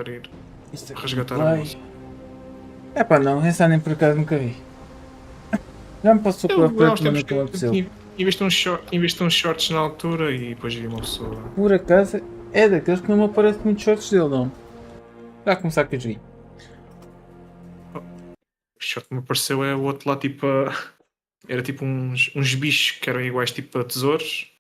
tentar ir Isto aqui resgatar a vai. moça. É pá, não, essa nem por acaso nunca vi. Já me passou pela Eu há uns frente, mas tempos nunca me apeteceu. investi uns shorts na altura e depois vi uma pessoa. Por acaso, é daqueles que não me aparecem muitos shorts dele, não. Já a começar com o joguinho. O short que me apareceu é o outro lá tipo. Era tipo uns bichos que eram iguais tipo a tesouros.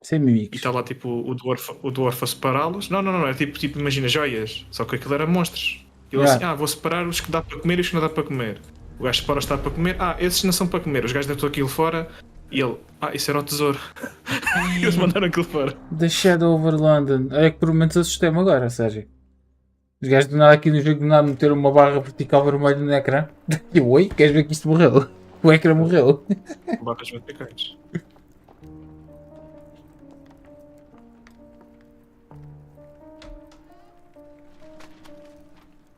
Sem E mimicos. está lá tipo o dwarf a separá-los. Não, é tipo imagina joias. Só que aquilo era monstros. E ele assim, Já. vou separar os que dá para comer e os que não dá para comer. O gajo separa os que dá para comer, esses não são para comer. Os gajos deitam aquilo fora e ele, isso era o tesouro. E eles mandaram aquilo fora. The Shadow over London. É que por menos assustei-me agora, Sérgio. Os gajos do nada aqui no jogo do nada meteram uma barra vertical vermelha no ecrã. E eu, oi, queres ver que isto morreu? O ecrã morreu. Barras verticais.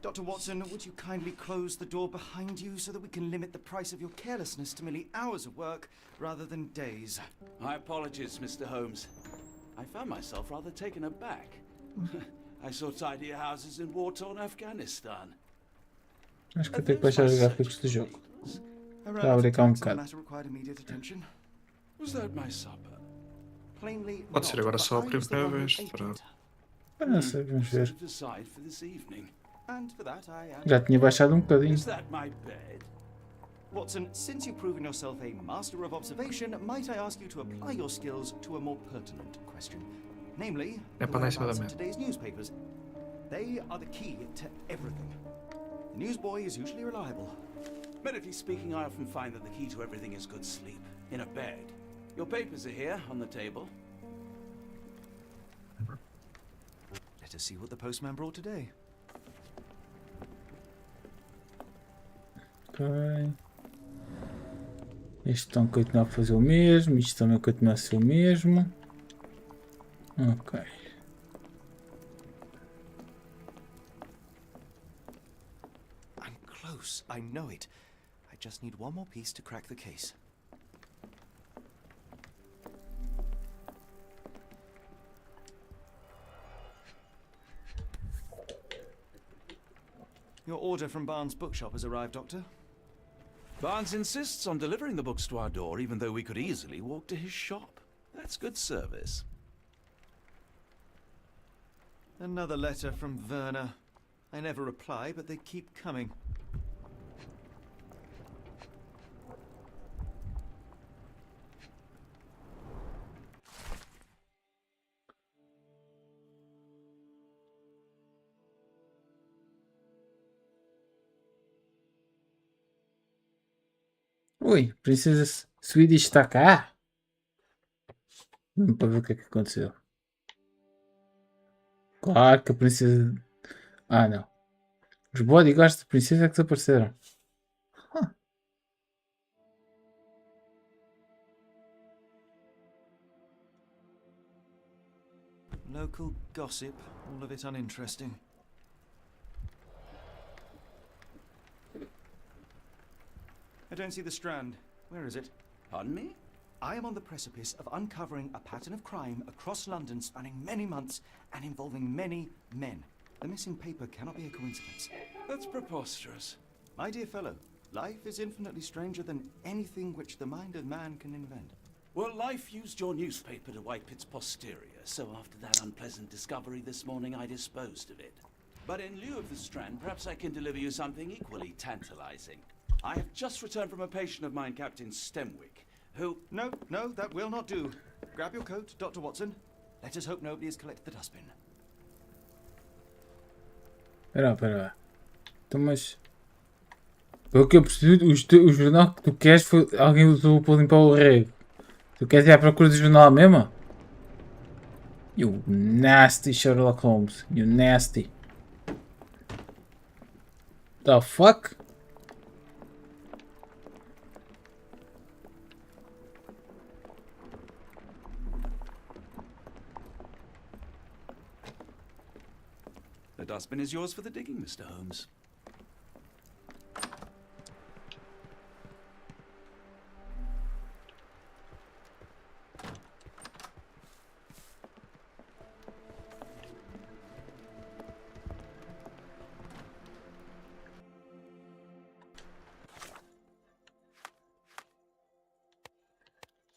Dr. Watson, would you kindly close the door behind you so that we can limit the price of your carelessness to merely hours of work rather than days? My apologies, Mr. Holmes. I found myself rather taken aback. I saw tidier houses in war-torn Afghanistan. Acho que eu tenho que baixar os gráficos do jogo. Around abrir cá attacks, bocado. the matter required immediate attention. Was that my supper? Plainly Pode ser not, agora but só a I was the primeira one who vez. ate Para... it. Ah, não sei, vamos ver. Set it aside for this evening. And for that, I Já tinha baixado um bocadinho. Is that my bed? Watson, since you've proven yourself a master of observation, might I ask you to apply your skills to a more pertinent question? Namely, É the para dar em cima da whereabouts of mesa. today's newspapers. They are the key to everything. The newsboy is usually reliable. Medically speaking, I often find that the key to everything is good sleep. In a bed. Your papers are here, on the table. Let us see what the postman brought today. Ok. Este estão a continuar a fazer o mesmo. Isto também continua a ser o mesmo. Ok. I'm close, I know it. I just need one more piece to crack the case. Your order from Barnes' bookshop has arrived, Doctor. Barnes insists on delivering the books to our door, even though we could easily walk to his shop. That's good service. Another letter from Werner. I never reply, but they keep coming. Ui, Princesa Swedish está cá? Para ver o que é que aconteceu. Claro que a princesa... Ah, não. Os bodyguards da princesa é que desapareceram. Local gossip, all of it uninteresting. I don't see the Strand. Where is it? Pardon me? I am on the precipice of uncovering a pattern of crime across London spanning many months and involving many men. The missing paper cannot be a coincidence. That's preposterous. My dear fellow, life is infinitely stranger than anything which the mind of man can invent. Well, life used your newspaper to wipe its posterior, so after that unpleasant discovery this morning, I disposed of it. But in lieu of the Strand, perhaps I can deliver you something equally tantalizing. I have just returned from a patient of mine, Captain Stemwick, who... No, that will not do. Grab your coat, Dr. Watson. Let us hope nobody has collected the dustbin. Espera lá. Então, mas... Pelo que eu percebi, o jornal que tu queres foi... Alguém usou para limpar o rego. Tu queres ir à procura do jornal mesmo? You nasty Sherlock Holmes. You nasty. The fuck? The dustbin is yours for the digging, Mr. Holmes.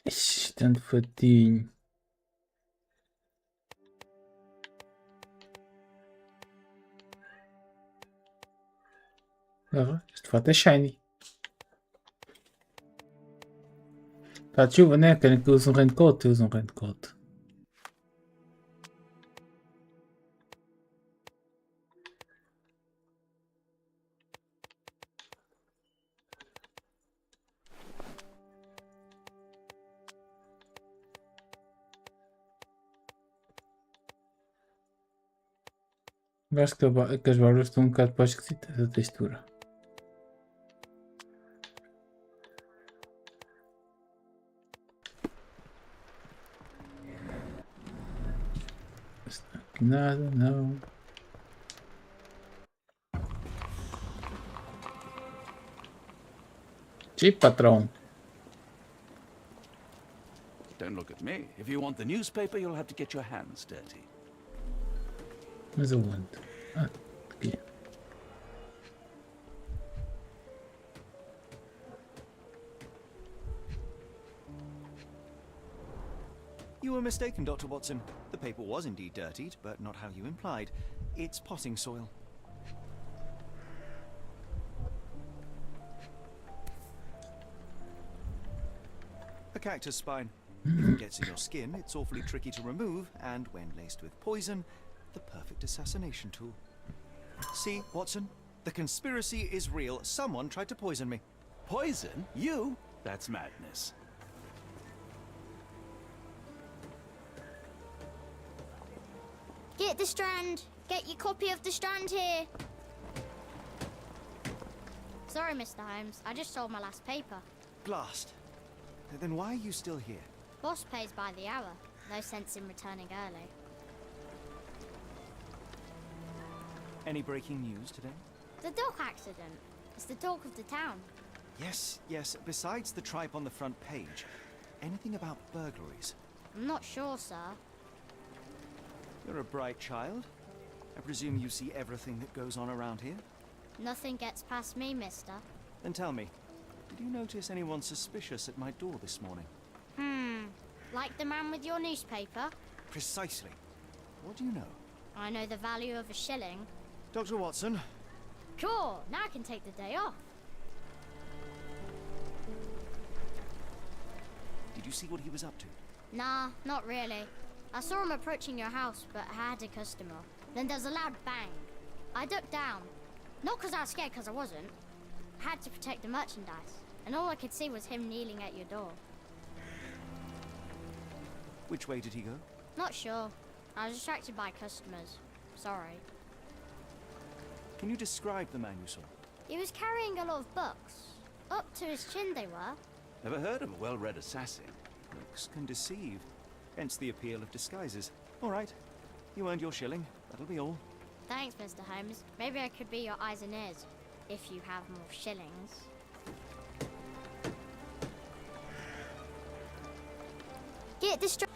Ixi, tanto fatinho. Ah, este fato é shiny. Está de chuva, né? Querem que eu use um raincoat? Eu uso um raincoat. Eu acho que as barbas estão um bocado para esquisitas a textura. Está aqui nada, não. Sim, patrão. Don't look at me. If you want the newspaper, you'll have to get your hands dirty. Mas aonde? Ah, aqui. You were mistaken, Dr. Watson. The paper was indeed dirtied, but not how you implied. It's potting soil. A cactus spine. If it gets in your skin, it's awfully tricky to remove, and when laced with poison, the perfect assassination tool. See, Watson? The conspiracy is real. Someone tried to poison me. Poison? You? That's madness. Get the Strand! Get your copy of the Strand here! Sorry, Mr. Holmes. I just sold my last paper. Blast. Then why are you still here? Boss pays by the hour. No sense in returning early. Any breaking news today? The dog accident. It's the talk of the town. Yes, yes. Besides the tripe on the front page, anything about burglaries? I'm not sure, sir. You're a bright child. I presume you see everything that goes on around here? Nothing gets past me, mister. Then tell me, did you notice anyone suspicious at my door this morning? Like the man with your newspaper? Precisely. What do you know? I know the value of a shilling. Dr. Watson, Cool! Now I can take the day off. did you see what he was up to? Nah, not really. I saw him approaching your house, but I had a customer. Then there's a loud bang. I ducked down. Not because I was scared, because I wasn't. I had to protect the merchandise. And all I could see was him kneeling at your door. Which way did he go? Not sure. I was distracted by customers. Sorry. Can you describe the man you saw? He was carrying a lot of books. Up to his chin they were. Never heard of a well-read assassin. Looks can deceive. Hence the appeal of disguises. All right. You earned your shilling. That'll be all. Thanks, Mr. Holmes. Maybe I could be your eyes and ears. If you have more shillings. Get distracted.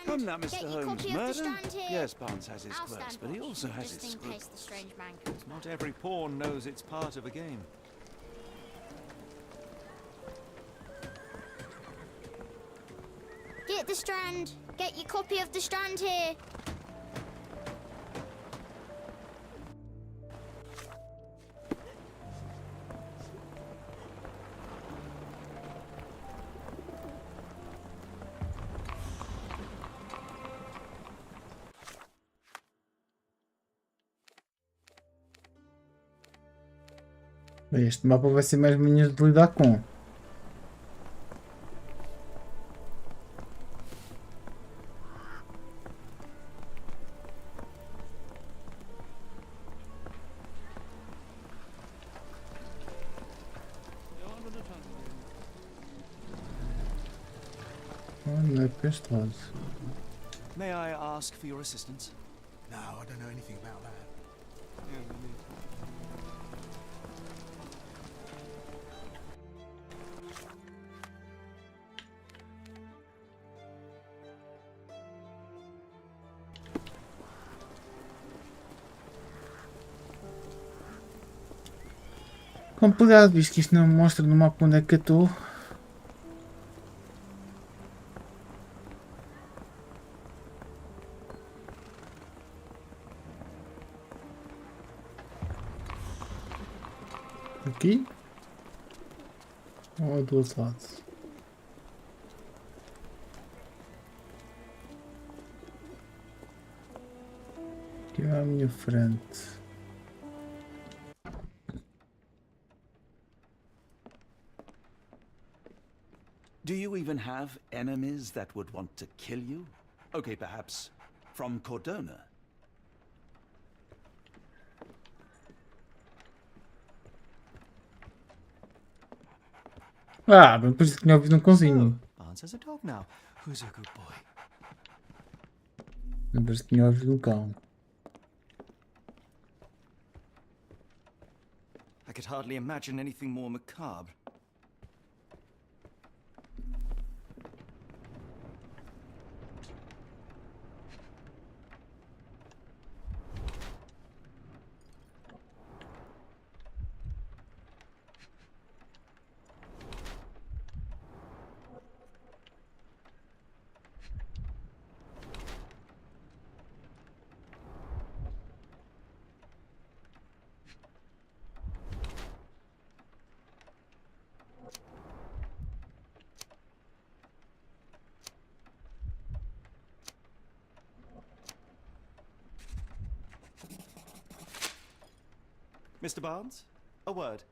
Come now, Mr. Get your Holmes. copy of the Murder? Strand here. Yes, Barnes has his I'll quirks, stand but he watch, also has just his in case the scruples. strange man comes. Not every pawn knows it's part of a game. Get the Strand. Get your copy of the Strand here. Bem, este mapa vai ser mais manhas de lidar com. Não é para este lado. May I ask for your assistance? No, I don't know anything about that. Complicado, visto que isto não mostra no mapa onde é que eu estou. Aqui? Ou do outro lado? Aqui à minha frente. Do you even have enemies that would want to kill you? Okay, perhaps from Cordona. Ah, bem, depois tinha ouvido um cãozinho. Barnes has a dog now. Who's a good boy? Depois tinha ouvido um cão. I could hardly imagine anything more macabre. Mr. Barnes, a word.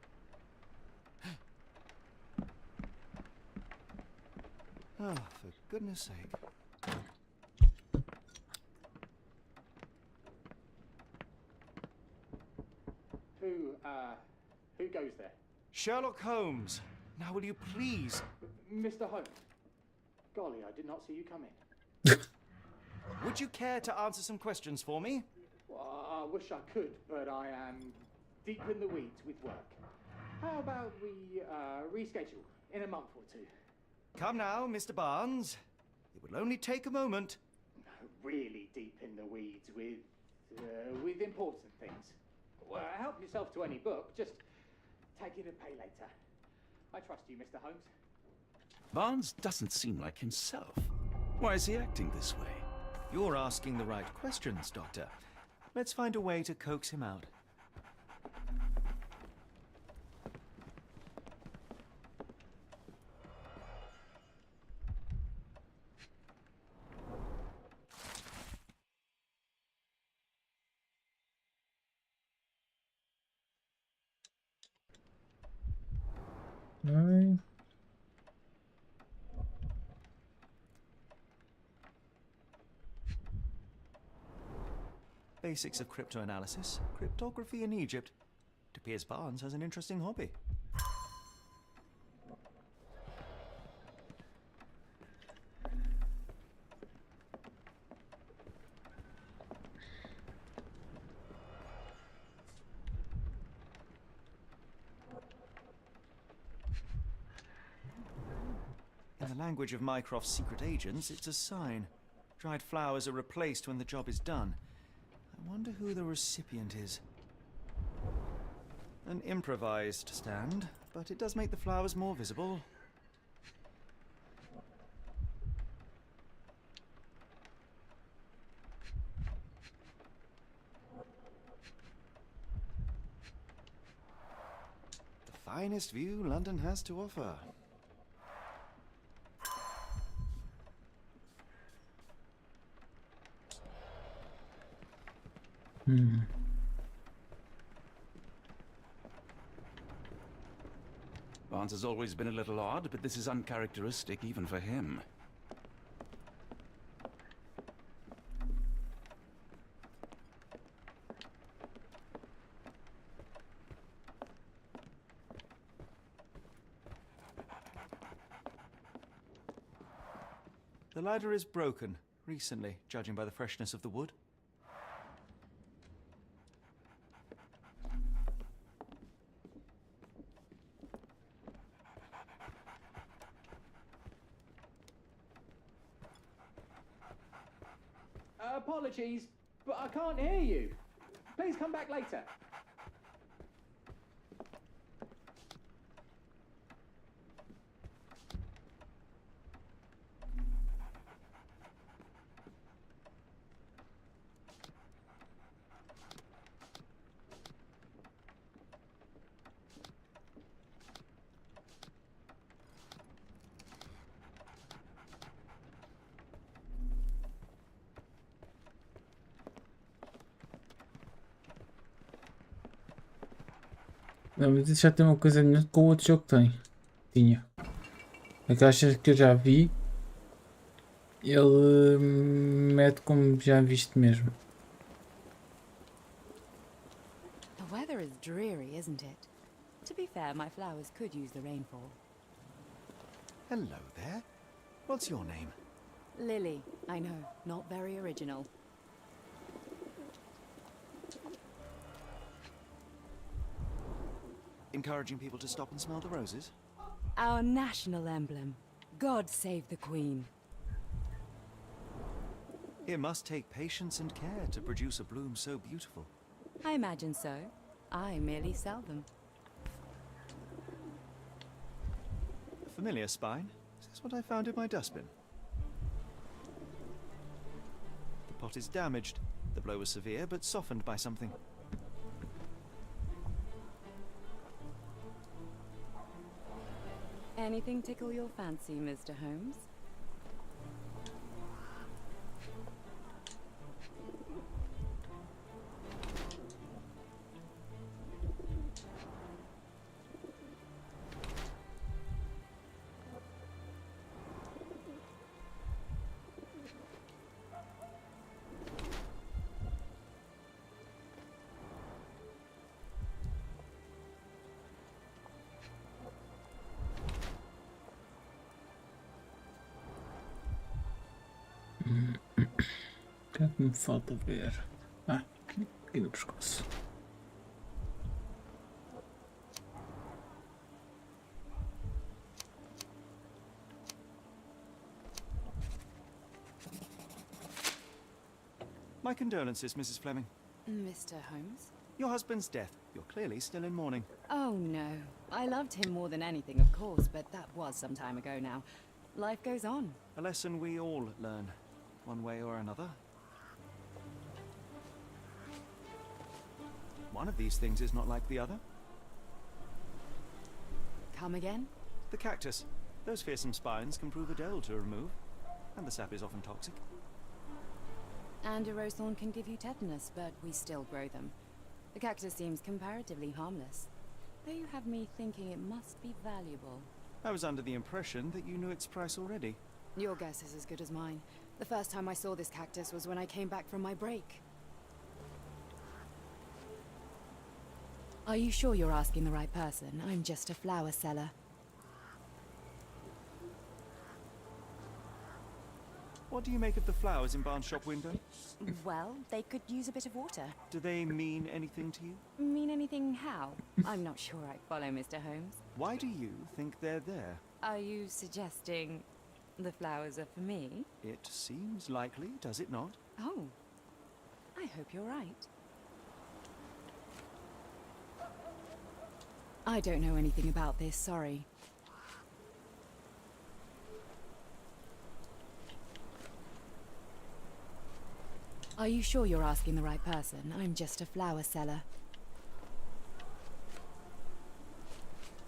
Oh, for goodness sake. Who goes there? Sherlock Holmes. Now will you please? Mr. Holmes. Golly, I did not see you come in. Would you care to answer some questions for me? Well, I wish I could, but I am deep in the weeds with work. How about we reschedule in a month or two? Come now, Mr. Barnes. It will only take a moment. No, really deep in the weeds with important things. Well, help yourself to any book. Just take it and pay later. I trust you, Mr. Holmes. Barnes doesn't seem like himself. Why is he acting this way? You're asking the right questions, Doctor. Let's find a way to coax him out. Ai. Basics of cryptoanalysis, cryptography in Egypt. It appears Barnes has an interesting hobby. In the language of Mycroft's secret agents, it's a sign. Dried flowers are replaced when the job is done. I wonder who the recipient is. An improvised stand, but it does make the flowers more visible. The finest view London has to offer. Barnes has always been a little odd, but this is uncharacteristic even for him. The ladder is broken, recently, judging by the freshness of the wood. Apologies, but I can't hear you. Please come back later. Não, mas isso já tem uma coisa melhor que o outro jogo tem. Tinha. Aquelas cenas que eu já vi, ele mete como já viste mesmo. The weather is dreary, isn't it? To be fair, my flowers could use the rainfall. Hello there. What's your name? Lily, I know, not very original. Encouraging people to stop and smell the roses? Our national emblem. God save the Queen. It must take patience and care to produce a bloom so beautiful. I imagine so. I merely sell them. A familiar spine? Is this what I found in my dustbin? The pot is damaged. The blow was severe, but softened by something. Anything tickle your fancy, Mr. Holmes? O que é que me falta ver? Ah, aqui no pescoço. My condolences, Mrs. Fleming. Mr. Holmes? Your husband's death. You're clearly still in mourning. Oh no. I loved him more than anything, of course, but that was some time ago now. Life goes on. A lesson we all learn, one way or another. One of these things is not like the other. Come again? The cactus. Those fearsome spines can prove a dell to remove, and the sap is often toxic. And a rose thorn can give you tetanus, but we still grow them. The cactus seems comparatively harmless, though you have me thinking it must be valuable. I was under the impression that you knew its price already. Your guess is as good as mine. The first time I saw this cactus was when I came back from my break. Are you sure you're asking the right person? I'm just a flower seller. What do you make of the flowers in Barnes' shop window? Well, they could use a bit of water. Do they mean anything to you? Mean anything how? I'm not sure I follow, Mr. Holmes. Why do you think they're there? Are you suggesting the flowers are for me? It seems likely, does it not? Oh, I hope you're right. I don't know anything about this, sorry. Are you sure you're asking the right person? I'm just a flower seller.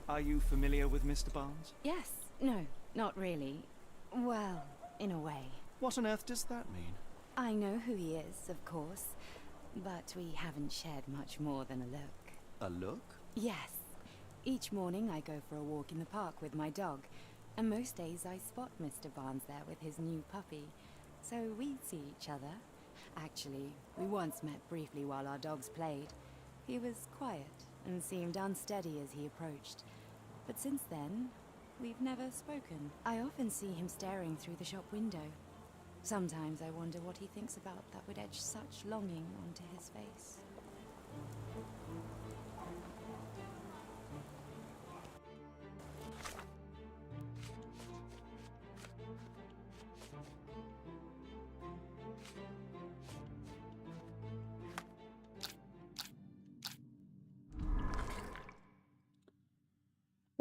Are you familiar with Mr. Barnes? Yes. No, not really. Well, in a way. What on earth does that mean? I know who he is, of course, but we haven't shared much more than a look. A look? Yes. Each morning I go for a walk in the park with my dog, and most days I spot Mr. Barnes there with his new puppy, so we see each other. Actually, we once met briefly while our dogs played. He was quiet and seemed unsteady as he approached, but since then, we've never spoken. I often see him staring through the shop window. Sometimes I wonder what he thinks about that would etch such longing onto his face.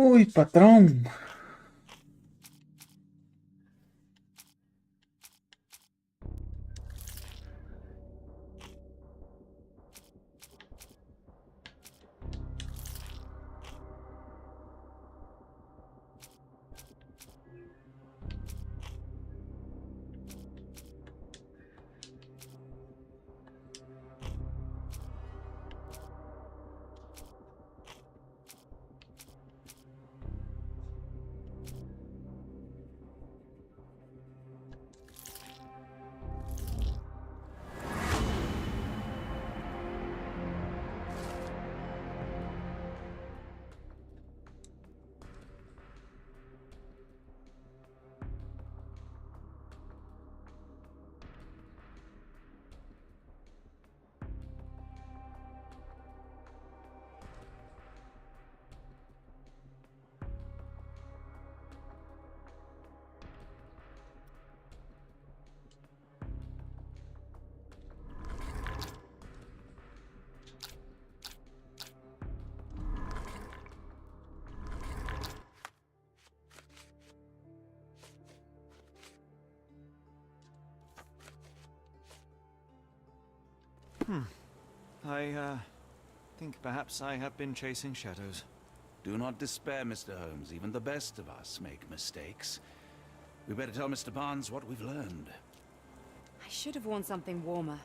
Ui, patrão. I think perhaps I have been chasing shadows. Do not despair, Mr. Holmes. Even the best of us make mistakes. We better tell Mr. Barnes what we've learned. I should have worn something warmer.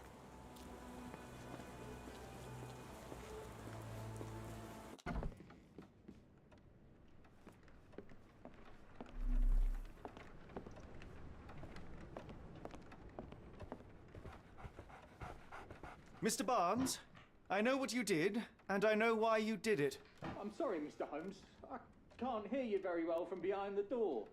Mr. Barnes, I know what you did, and I know why you did it. I'm sorry, Mr. Holmes. I can't hear you very well from behind the door.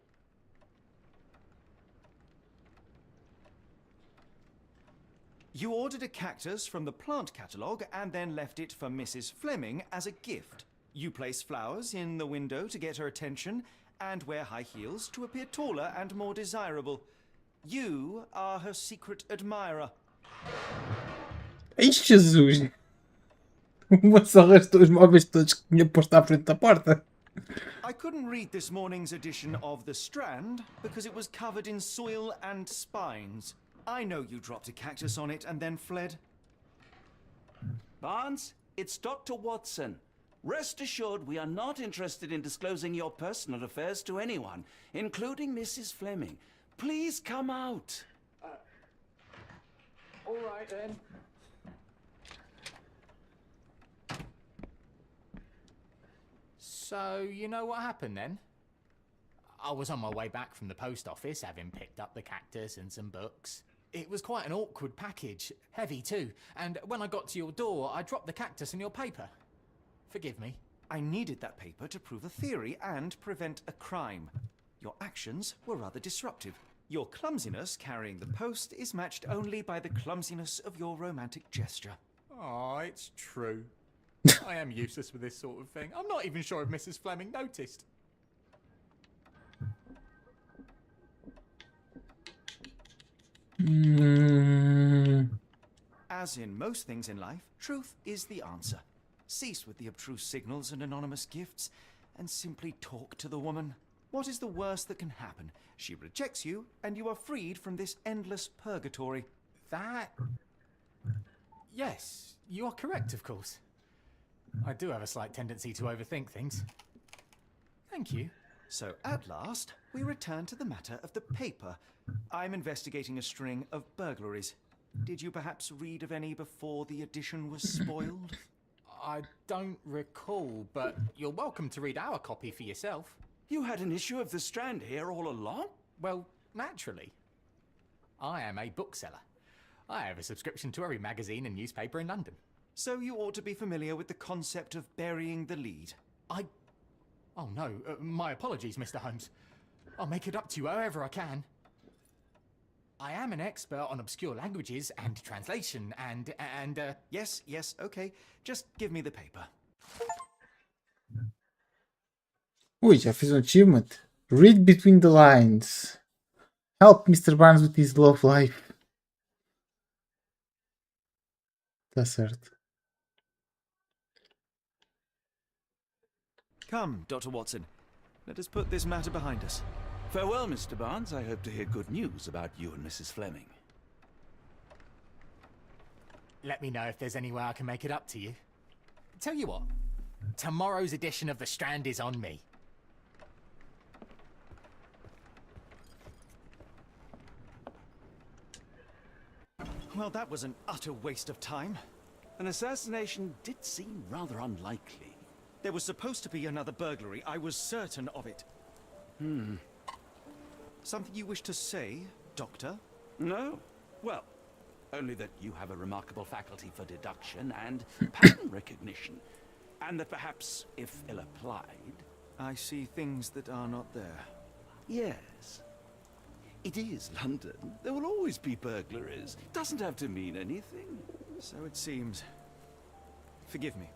You ordered a cactus from the plant catalogue and then left it for Mrs. Fleming as a gift. You place flowers in the window to get her attention and wear high heels to appear taller and more desirable. You are her secret admirer. Ai, Jesus! Uma só arrastou os móveis todos que tinha posto à frente da porta. I couldn't read this morning's edition of The Strand because it was covered in soil and spines. I know you dropped a cactus on it and then fled. Barnes, it's Dr. Watson. Rest assured we are not interested in disclosing your personal affairs to anyone, including Mrs. Fleming. Please come out. All right then. So, you know what happened then? I was on my way back from the post office, having picked up the cactus and some books. It was quite an awkward package, heavy too, and when I got to your door, I dropped the cactus and your paper. Forgive me. I needed that paper to prove a theory and prevent a crime. Your actions were rather disruptive. Your clumsiness carrying the post is matched only by the clumsiness of your romantic gesture. Oh, it's true. I am useless with this sort of thing. I'm not even sure if Mrs. Fleming noticed. As in most things in life, truth is the answer. Cease with the abstruse signals and anonymous gifts, and simply talk to the woman. What is the worst that can happen? She rejects you, and you are freed from this endless purgatory. That... Yes, you are correct, of course. I do have a slight tendency to overthink things. Thank you. So, at last, we return to the matter of the paper. I'm investigating a string of burglaries. Did you perhaps read of any before the edition was spoiled? I don't recall, but you're welcome to read our copy for yourself. You had an issue of The Strand here all along? Well, naturally. I am a bookseller. I have a subscription to every magazine and newspaper in London. So you ought to be familiar with the concept of burying the lead. Oh no, my apologies, Mr. Holmes. I'll make it up to you however I can. I am an expert on obscure languages and translation and Yes, okay. Just give me the paper. Ui, já fiz um achievement. Read between the lines. Help Mr. Barnes with his love life. Tá certo. Come, Dr. Watson. Let us put this matter behind us. Farewell, Mr. Barnes. I hope to hear good news about you and Mrs. Fleming. let me know if there's any way I can make it up to you. Tell you what, tomorrow's edition of The Strand is on me. Well, that was an utter waste of time. An assassination did seem rather unlikely. There was supposed to be another burglary. I was certain of it. Something you wish to say, Doctor? No. Well, only that you have a remarkable faculty for deduction and pattern recognition. And that perhaps, if ill-applied... I see things that are not there. Yes. It is London. There will always be burglaries. Doesn't have to mean anything. So it seems. Forgive me.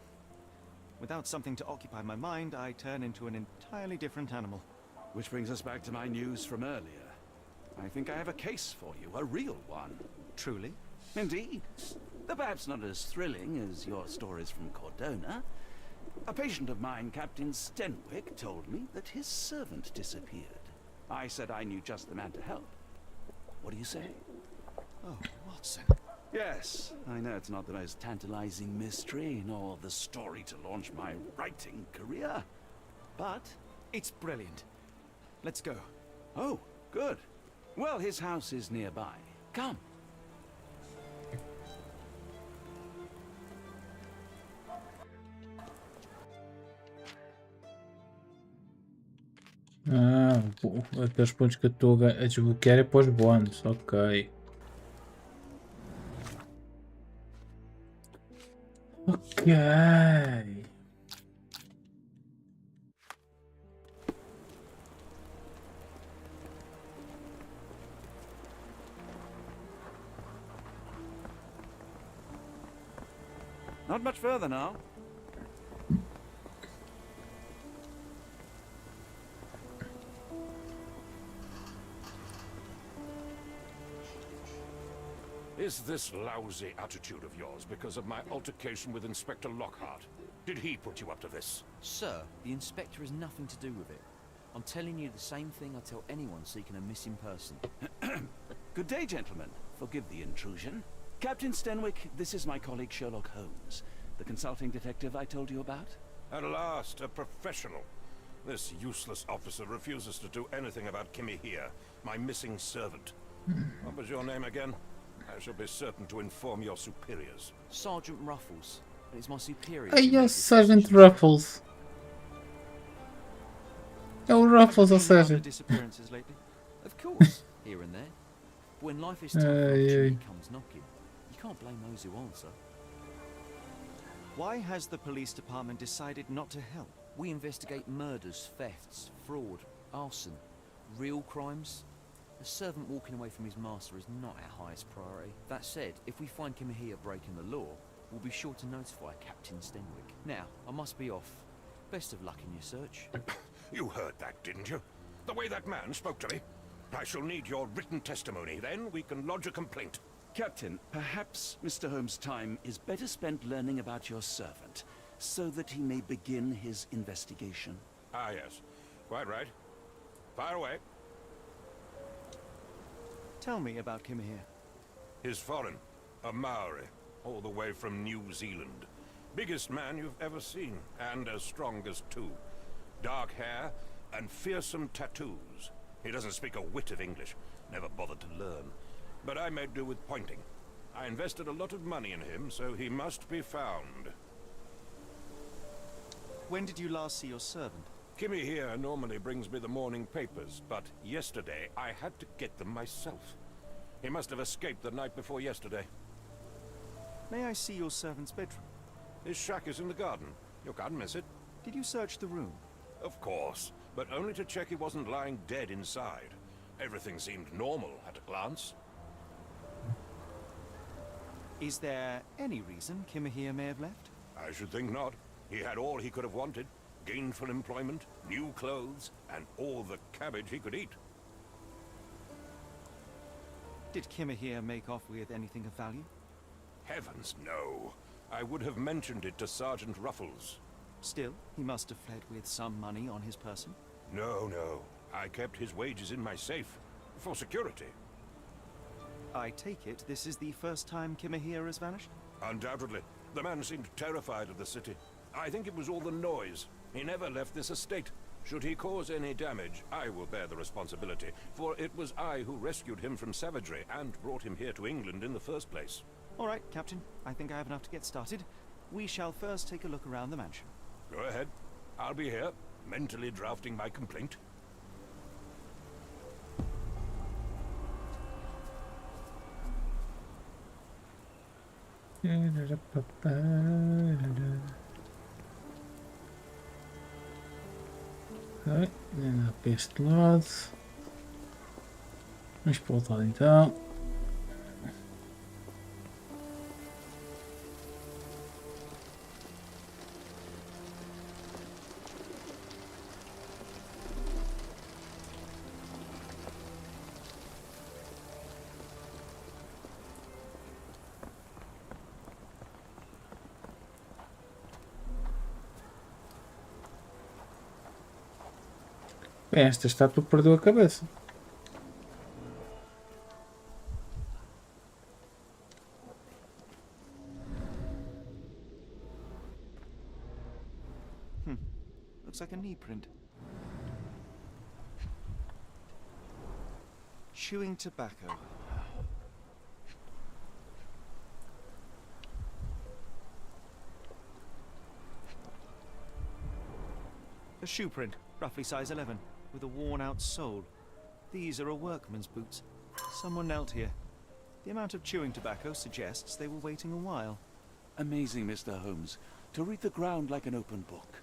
Without something to occupy my mind, I turn into an entirely different animal. Which brings us back to my news from earlier. I think I have a case for you, a real one. Truly? Indeed. Though perhaps not as thrilling as your stories from Cordona. A patient of mine, Captain Stenwick, told me that his servant disappeared. I said I knew just the man to help. What do you say? Oh, Watson. Yes, I know it's not the most tantalizing mystery, nor the story to launch my writing career. But it's brilliant. Let's go. Oh, good. Well, his house is nearby. Come. Ah, aqueles pontos que eu estou a desbloquear é para os bónus, ok. Ok. Not much further now. Is this lousy attitude of yours because of my altercation with Inspector Lockhart? Did he put you up to this? Sir, the inspector has nothing to do with it. I'm telling you the same thing I tell anyone seeking a missing person. Good day, gentlemen. Forgive the intrusion. Captain Stenwick, this is my colleague Sherlock Holmes, the consulting detective I told you about. At last, a professional. This useless officer refuses to do anything about Kimmy here, my missing servant. What was your name again? I shall be certain to inform your superiors. Sergeant Ruffles. It's my superior. Ah, yes, Sergeant Ruffles. É o Ruffles, ou seja. Disappearances lately? Of course, here and there. But when life is tough, yeah. he comes knocking. You can't blame those who answer. Why has the police department decided not to help? We investigate murders, thefts, fraud, arson, real crimes. A servant walking away from his master is not our highest priority. That said, if we find Kimahia breaking the law, we'll be sure to notify Captain Stenwick. Now, I must be off. Best of luck in your search. You heard that, didn't you? The way that man spoke to me. I shall need your written testimony, then we can lodge a complaint. Captain, perhaps Mr. Holmes' time is better spent learning about your servant, so that he may begin his investigation. Ah, yes. Quite right. Fire away. Tell me about Kimahia. He's foreign. A Maori. All the way from New Zealand. Biggest man you've ever seen. And as strong as two. Dark hair and fearsome tattoos. He doesn't speak a whit of English. Never bothered to learn. But I made do with pointing. I invested a lot of money in him, so he must be found. When did you last see your servant? Kimmy here normally brings me the morning papers, but yesterday I had to get them myself. He must have escaped the night before yesterday. May I see your servant's bedroom? His shack is in the garden. You can't miss it. Did you search the room? Of course, but only to check he wasn't lying dead inside. Everything seemed normal at a glance. Is there any reason Kimahir may have left? I should think not. He had all he could have wanted. Gainful employment, new clothes, and all the cabbage he could eat. Did Kimahir make off with anything of value? Heavens, no. I would have mentioned it to Sergeant Ruffles. Still, he must have fled with some money on his person? No, no. I kept his wages in my safe. For security. I take it this is the first time Kimahir has vanished? Undoubtedly. The man seemed terrified of the city. I think it was all the noise. He never left this estate. Should he cause any damage, I will bear the responsibility, for it was I who rescued him from savagery and brought him here to England in the first place. All right, Captain. I think I have enough to get started. We shall first take a look around the mansion. Go ahead. I'll be here, mentally drafting my complaint. Ok, ainda para este lado. Vamos para o outro lado então. Bem, esta estátua perdeu a cabeça. Looks like a knee print. Chewing tobacco. A shoe print, roughly size 11, with a worn-out sole. These are a workman's boots. Someone knelt here. The amount of chewing tobacco suggests they were waiting a while. Amazing, Mr. Holmes. To read the ground like an open book.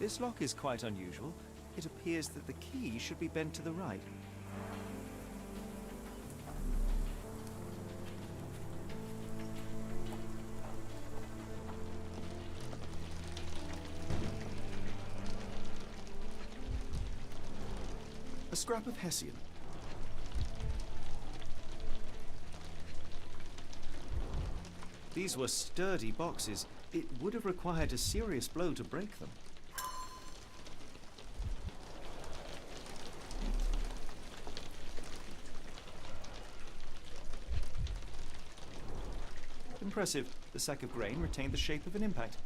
This lock is quite unusual. It appears that the key should be bent to the right. A scrap of Hessian. These were sturdy boxes. It would have required a serious blow to break them. Impressive. The sack of grain retained the shape of an impact.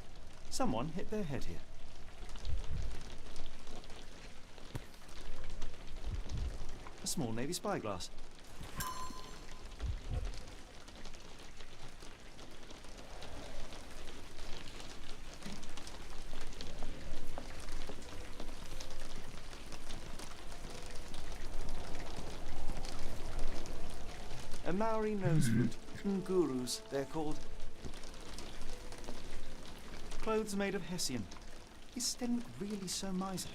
Someone hit their head here. A small navy spyglass. A Maori nose flute. Ngurus, they're called. Clothes made of Hessian. Is Stenwick really so miserly?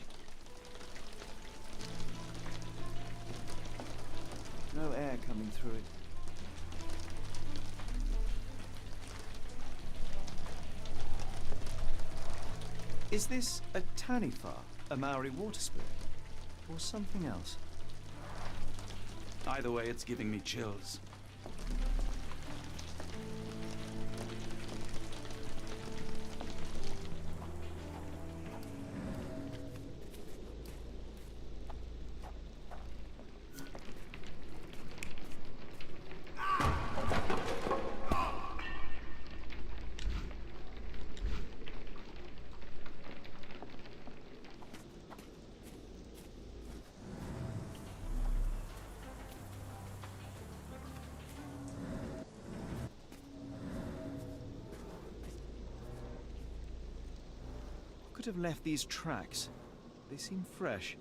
No air coming through it. Is this a Taniwha, a Maori water spirit, or something else? Either way, it's giving me chills. Could have left these tracks. They seem fresh.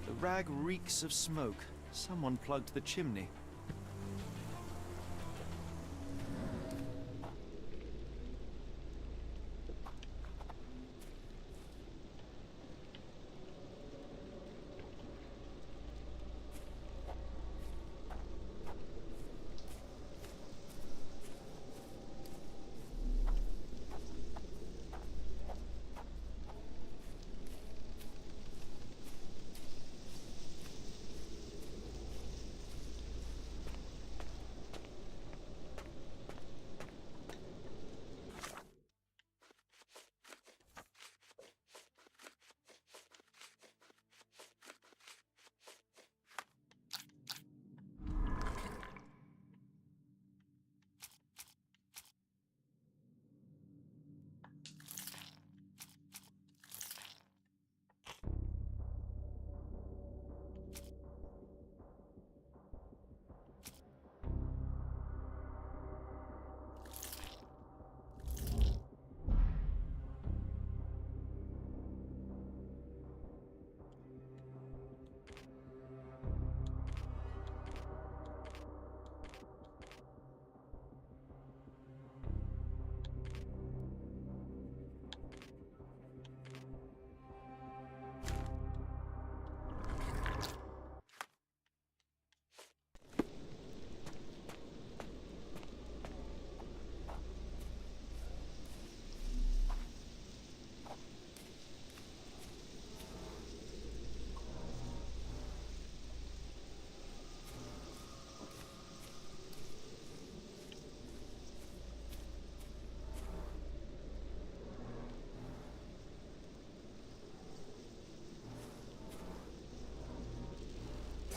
The rag reeks of smoke. Someone plugged the chimney.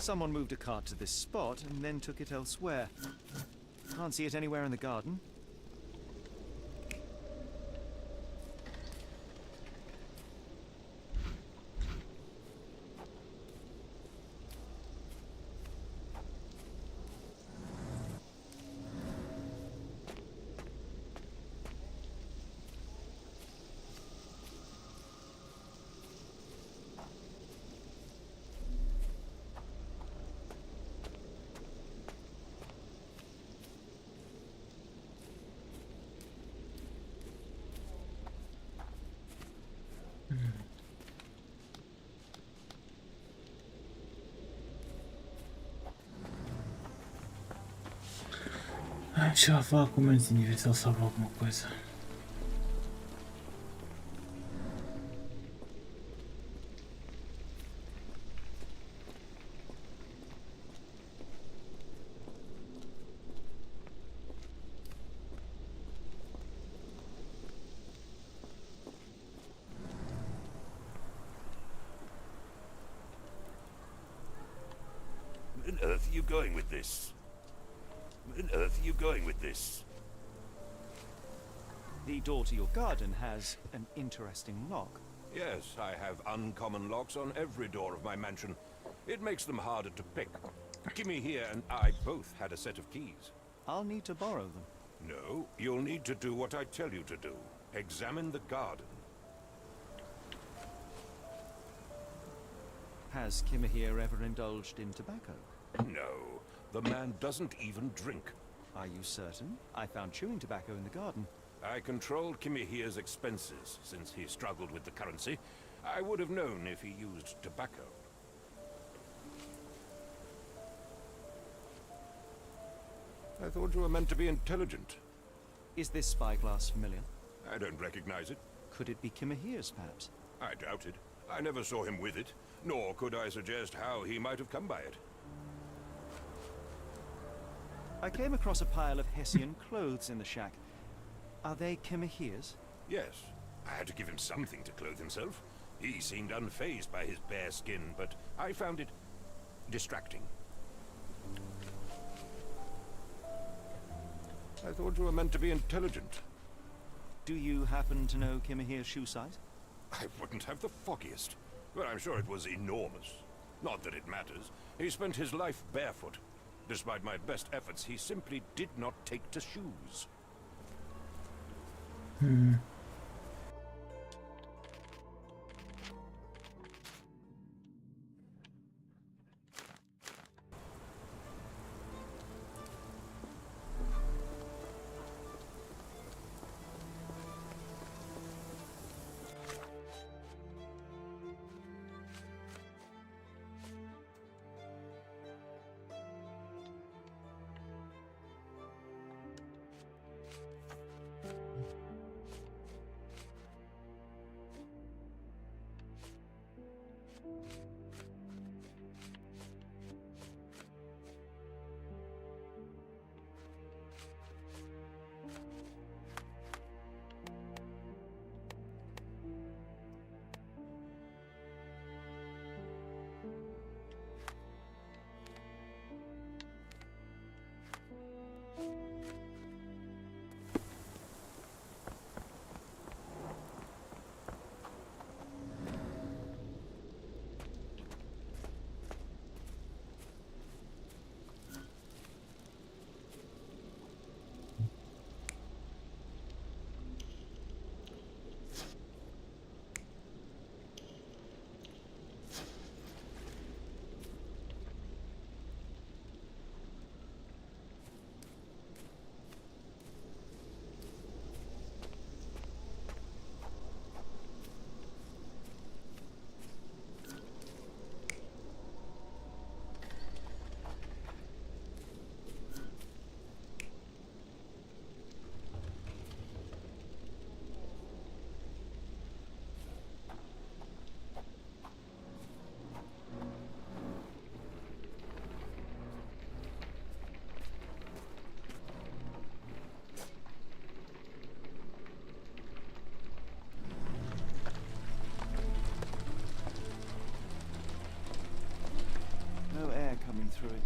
Someone moved a cart to this spot and then took it elsewhere. Can't see it anywhere in the garden. Deixa eu falar com o Menzinho e ver se ele sabe alguma coisa. Where on earth are you going with this? Where on earth are you going with this? The door to your garden has an interesting lock. Yes, I have uncommon locks on every door of my mansion. It makes them harder to pick. Kimmy here and I both had a set of keys. I'll need to borrow them. No, you'll need to do what I tell you to do. Examine the garden. Has Kimahir ever indulged in tobacco? No, the man doesn't even drink. Are you certain? I found chewing tobacco in the garden. I controlled Kimahir's expenses since he struggled with the currency. I would have known if he used tobacco. I thought you were meant to be intelligent. Is this spyglass familiar? I don't recognize it. Could it be Kimahere's, perhaps? I doubt it. I never saw him with it, nor could I suggest how he might have come by it. I came across a pile of Hessian clothes in the shack. Are they Kimahere's? Yes. I had to give him something to clothe himself. He seemed unfazed by his bare skin, but I found it distracting. I thought you were meant to be intelligent. Do you happen to know Kimahere's shoe size? I wouldn't have the foggiest, but I'm sure it was enormous. Not that it matters. He spent his life barefoot. Despite my best efforts, he simply did not take to shoes. No air coming through it.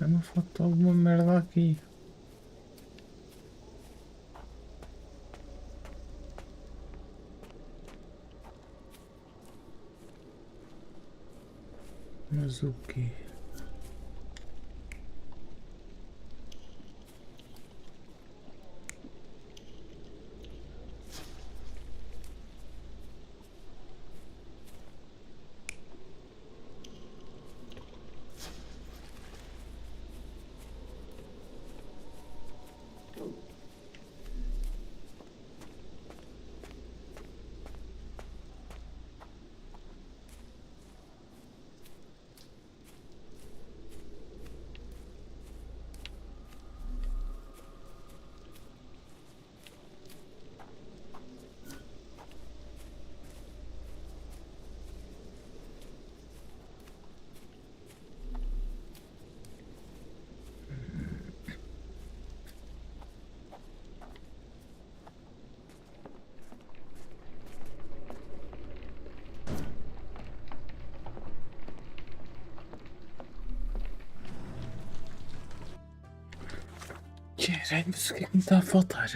Tem uma foto de alguma merda aqui. Mas o quê? Caralho, mas o que é que me está a faltar?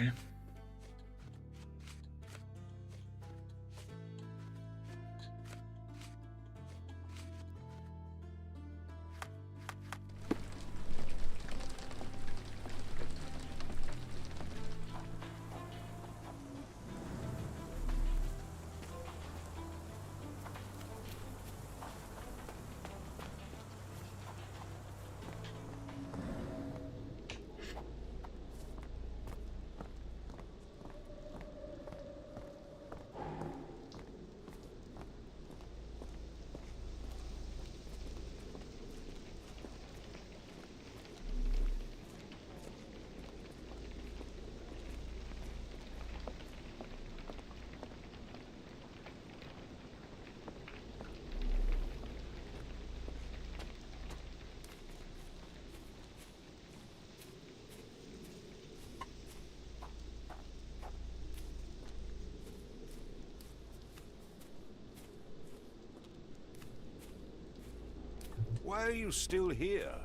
Why are you still here?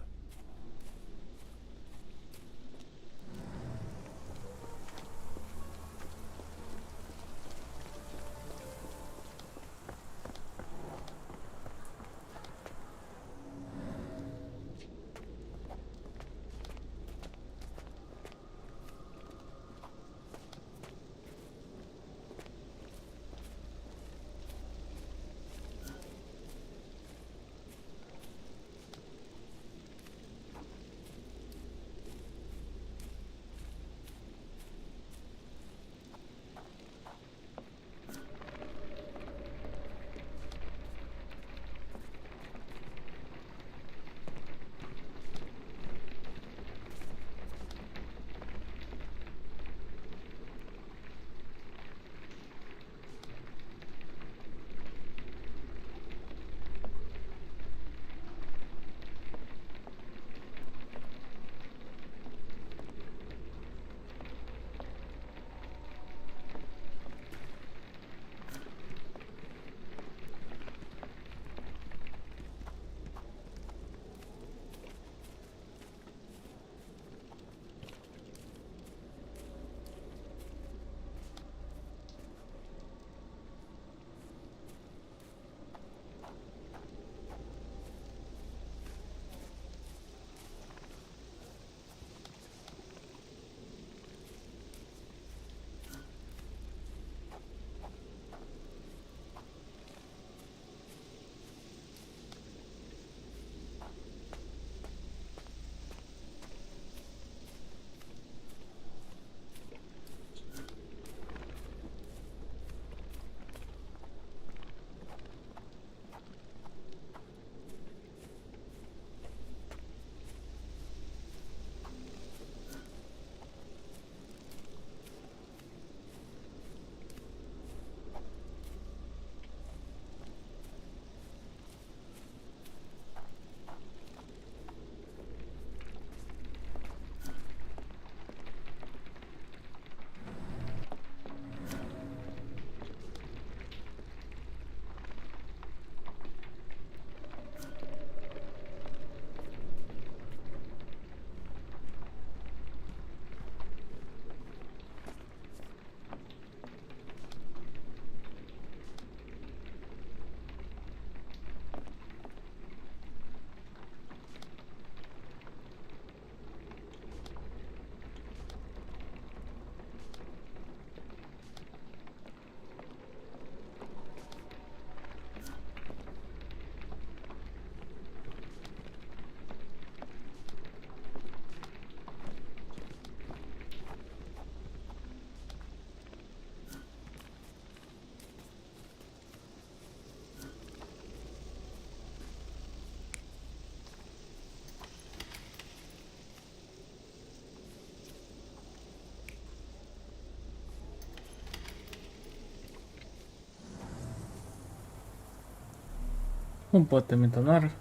Completamente honor.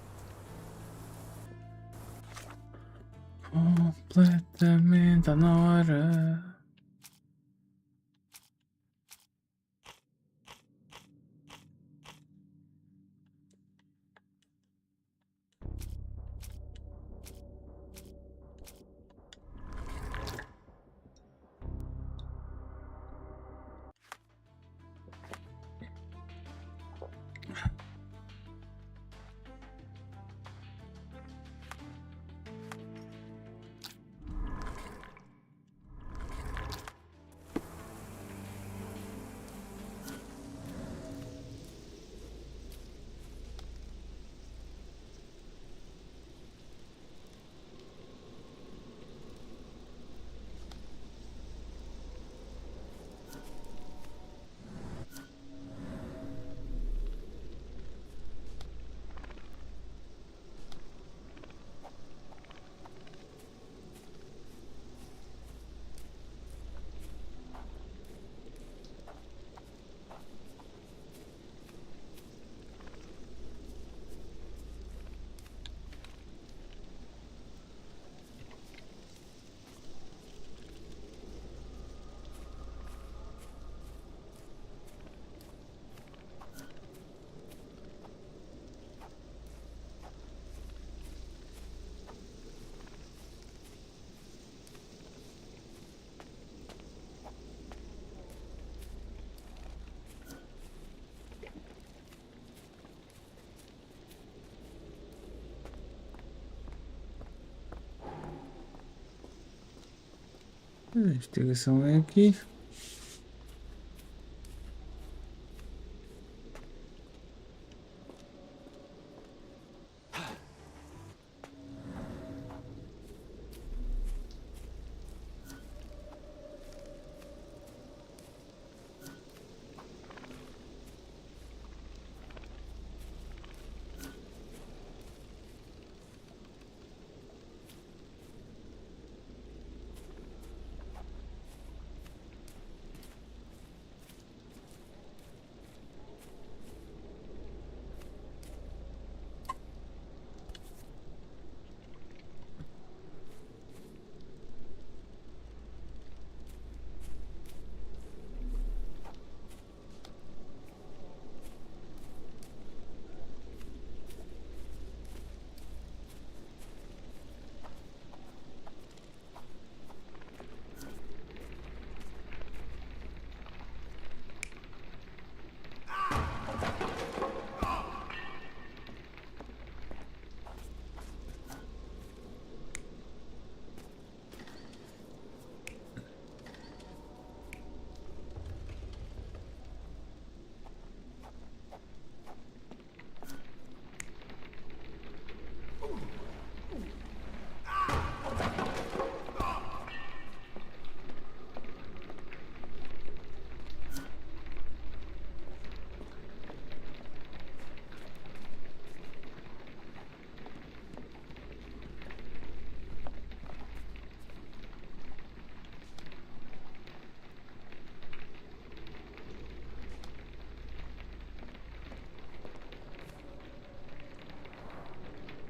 Completamente honor. A investigação é aqui.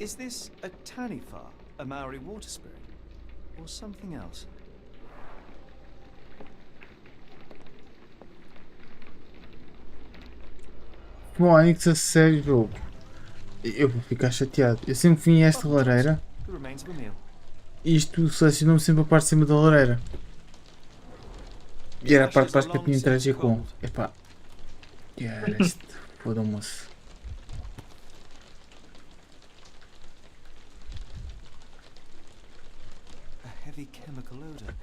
Is this a Taniwha, a Maori water spirit, or something else? Fónix, a sério, jogo. Eu vou ficar chateado. Eu sempre vim a esta lareira. The remains of a meal. Isto selecionou-me sempre a parte de cima da lareira. E era a parte para que eu tinha interagir com. Epá. E era este. Foda-se. A heavy chemical odor.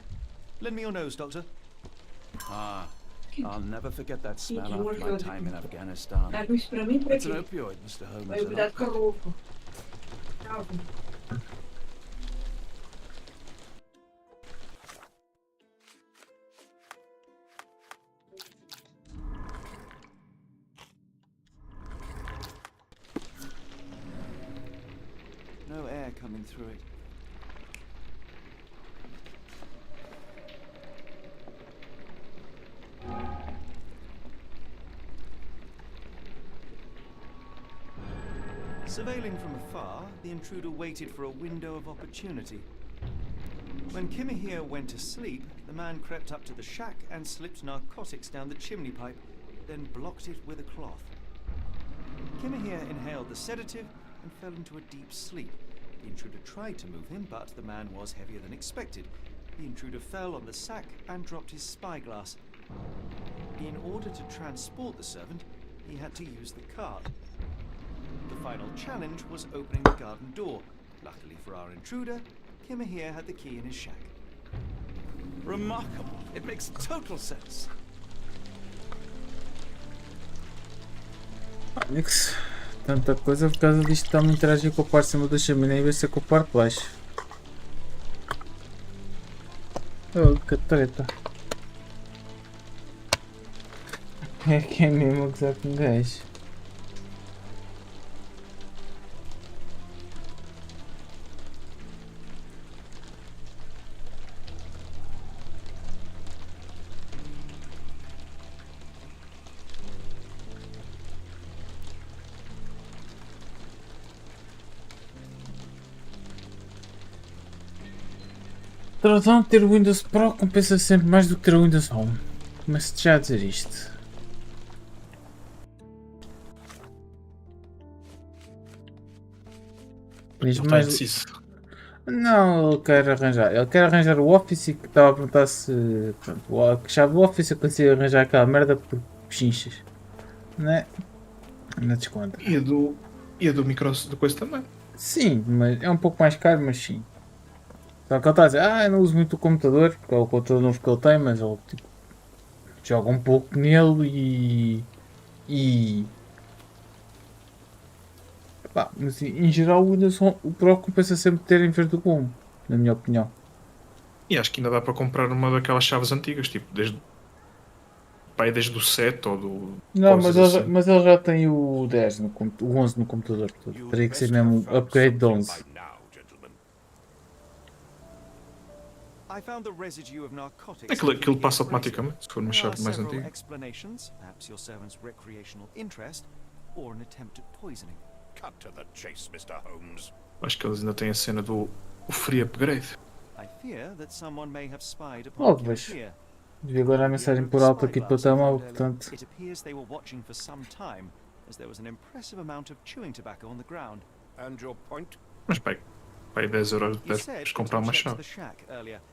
Lend me your nose, Doctor. Ah, I'll never forget that smell after my time in Afghanistan. It's It's an opioid, Mr. Holmes. isn't it? No air coming through it. Surveilling from afar, the intruder waited for a window of opportunity. When Kimahir went to sleep, the man crept up to the shack and slipped narcotics down the chimney pipe, then blocked it with a cloth. Kimahir inhaled the sedative and fell into a deep sleep. The intruder tried to move him, but the man was heavier than expected. The intruder fell on the sack and dropped his spyglass. In order to transport the servant, he had to use the cart. The final challenge was opening the garden door. Luckily for our intruder, Kimahir had the key in his shack. Remarkable. It makes total sense. Alex, tanta coisa por causa disto está-me a interagir com a parte de cima da chaminé em vez de ser com a parte de baixo. Oh, que treta. É que é mesmo a gozar com o gajo. Trazão, ter o Windows Pro compensa sempre mais do que ter o Windows Home. Começo já a dizer isto. Diz Ele mais... está indeciso. Não, ele quer arranjar. Ele quer arranjar o Office e que estava a perguntar se. Pronto, a chave do Office eu consigo arranjar aquela merda por pechinchas. Né? Não desconta. E a do Microsoft, do coisa também. Sim, mas é um pouco mais caro, mas sim. Só que ele está a dizer, eu não uso muito o computador, porque é o computador novo que ele tem, mas ele tipo, joga um pouco nele e pá, mas em geral o Windows o Pro compensa sempre ter em vez do Home, na minha opinião. E acho que ainda dá para comprar uma daquelas chaves antigas, tipo, desde o 7 ou do... Não, assim. mas ele já tem o 10, o 11 no computador, portanto, teria que ser mesmo um upgrade de 11. Aquilo passa automaticamente, se for uma chave mais antiga. Cut to the chase, Mr. Holmes. Acho que eles ainda têm a cena do free upgrade. Logo vejo. Vi agora a mensagem por alto aqui para o telemóvel, portanto. Mas bem, vai 10 euros deves comprar uma chave.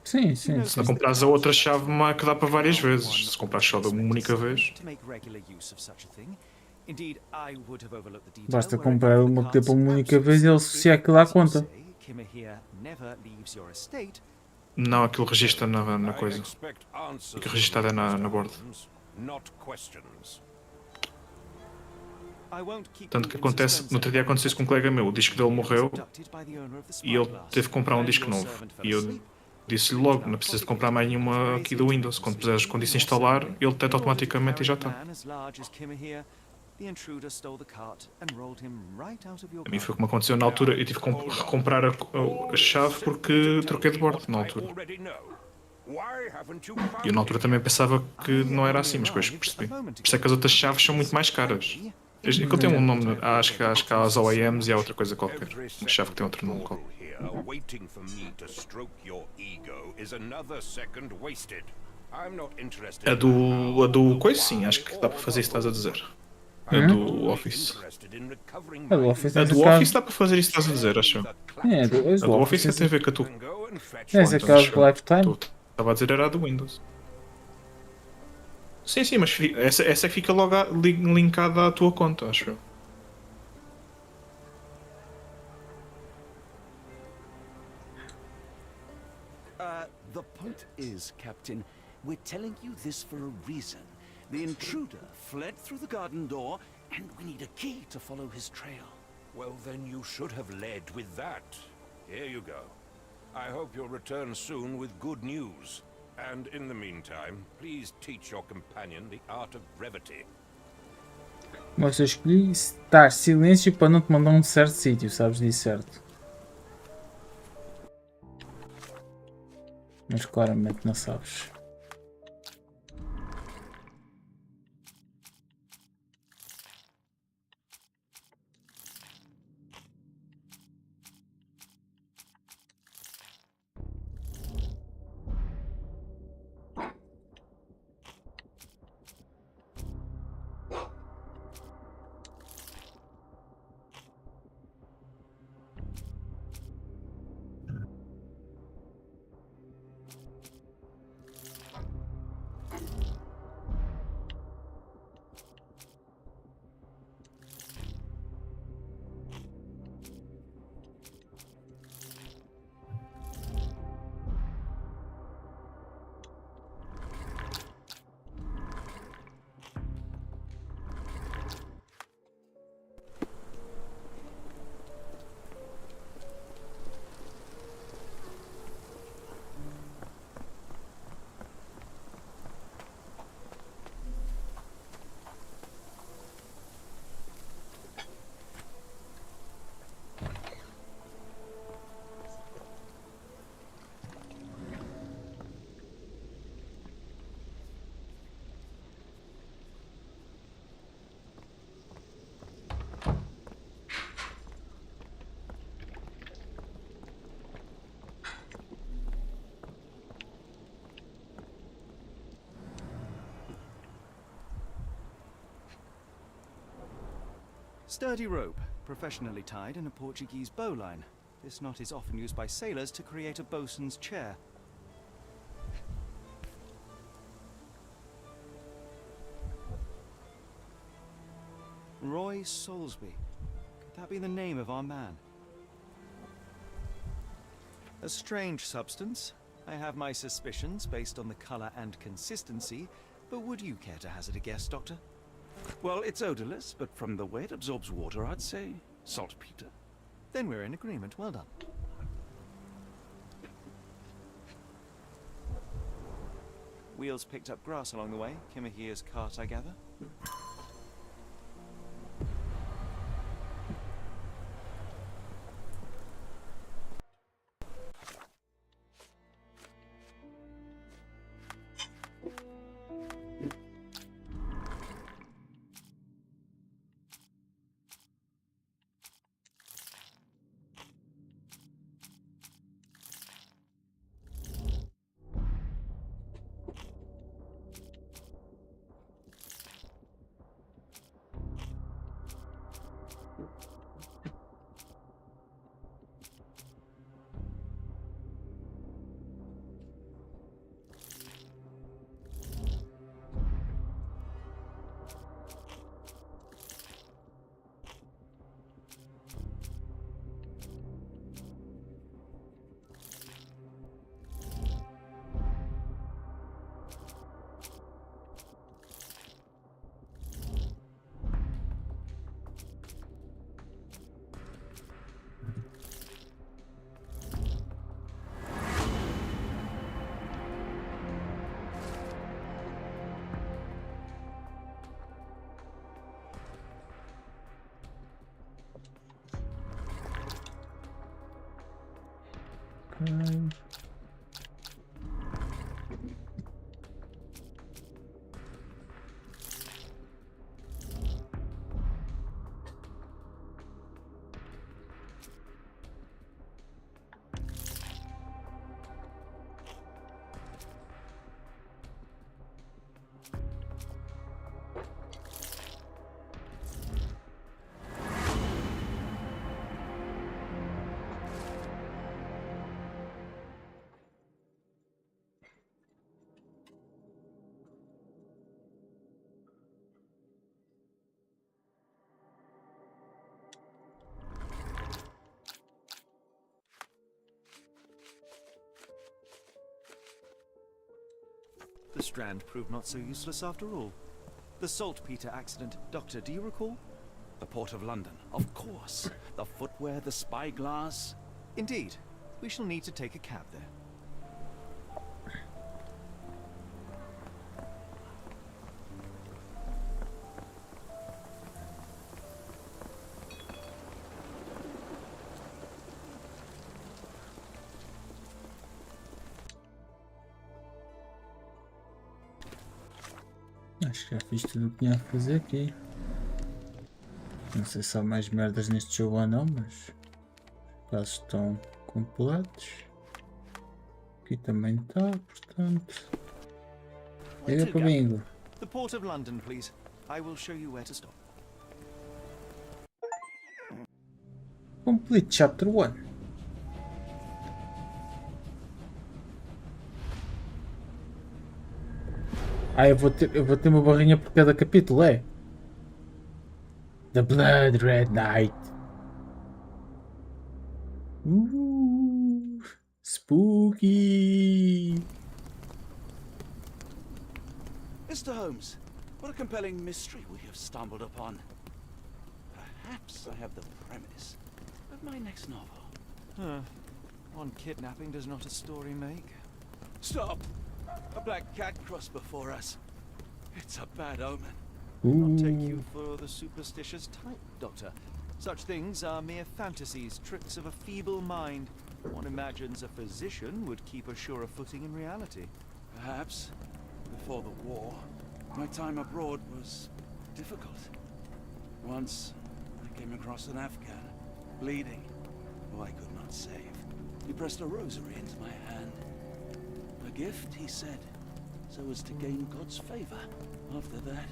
Sim, sim. Se não compras a outra chave, que dá para várias vezes. Se compras só de uma única vez. Basta comprar uma que dê para uma única vez e ele associa aquilo à conta. Não, aquilo registra na coisa. Aquilo registrado é na borda. Tanto que acontece, no outro dia aconteceu isso com um colega meu, o disco dele morreu e ele teve que comprar um disco novo. E eu disse-lhe logo, não precisas de comprar mais nenhuma aqui do Windows. Quando isso instalar, ele detecta automaticamente e já está. A mim foi como aconteceu na altura, eu tive que recomprar a chave porque troquei de bordo na altura. E eu na altura também pensava que não era assim, mas depois percebi. Por isso é que as outras chaves são muito mais caras. Aquilo tem um nome, acho que há as OEMs e há outra coisa qualquer. Uma chave que tem outro nome qualquer. A do coisa sim, acho que dá para fazer isso que estás a dizer. A do Office. A do Office, dá para fazer isso que estás a dizer, acho. É, a do Office tem a ver com a tua. Essa é aquela de Lifetime? Estava a dizer era a do Windows. Sim, mas essa é que fica logo linkada à tua conta, acho eu. The point is, Captain, we're telling you this for a reason. The intruder fled through the garden door, and we need a key to follow his trail. Well, then you should have led with that. Here you go. I hope you'll return soon with good news. And in the meantime, please teach your companion the art of brevity. Mas eu escolhi estar silêncio para não te mandar um certo sítio, sabes disso, certo? Mas claramente não sabes. Sturdy rope, professionally tied in a Portuguese bowline. This knot is often used by sailors to create a bosun's chair. Roy Soulsby. Could that be the name of our man? A strange substance. I have my suspicions based on the color and consistency, but would you care to hazard a guess, Doctor? Well, it's odorless, but from the way it absorbs water, I'd say saltpeter. Then we're in agreement. Well done. Wheels picked up grass along the way. Kimahia's cart, I gather. The Strand proved not so useless after all. The saltpeter accident, Doctor, do you recall? The Port of London, of course. The footwear, the spyglass. Indeed. We shall need to take a cab there. Acho que já fiz tudo o que tinha a fazer aqui. Não sei se há mais merdas neste jogo ou não, mas os casos estão completos. Aqui também está, portanto. É para bingo. The Port of London, please. I will show you where to stop. Complete Chapter 1. Ah, eu vou ter uma barrinha por cada capítulo, é? The Blood Red Night. Spooky. Mr. Holmes, what a compelling mystery we have stumbled upon. Perhaps I have the premise of my next novel. One kidnapping does not a story make. Stop! A black cat crossed before us. It's a bad omen. Not take you for the superstitious type, Doctor. Such things are mere fantasies, tricks of a feeble mind. One imagines a physician would keep a surer footing in reality. Perhaps, before the war, my time abroad was difficult. Once, I came across an Afghan, bleeding, who I could not save. He pressed a rosary into my hand. A gift, he said, so as to gain God's favor. After that...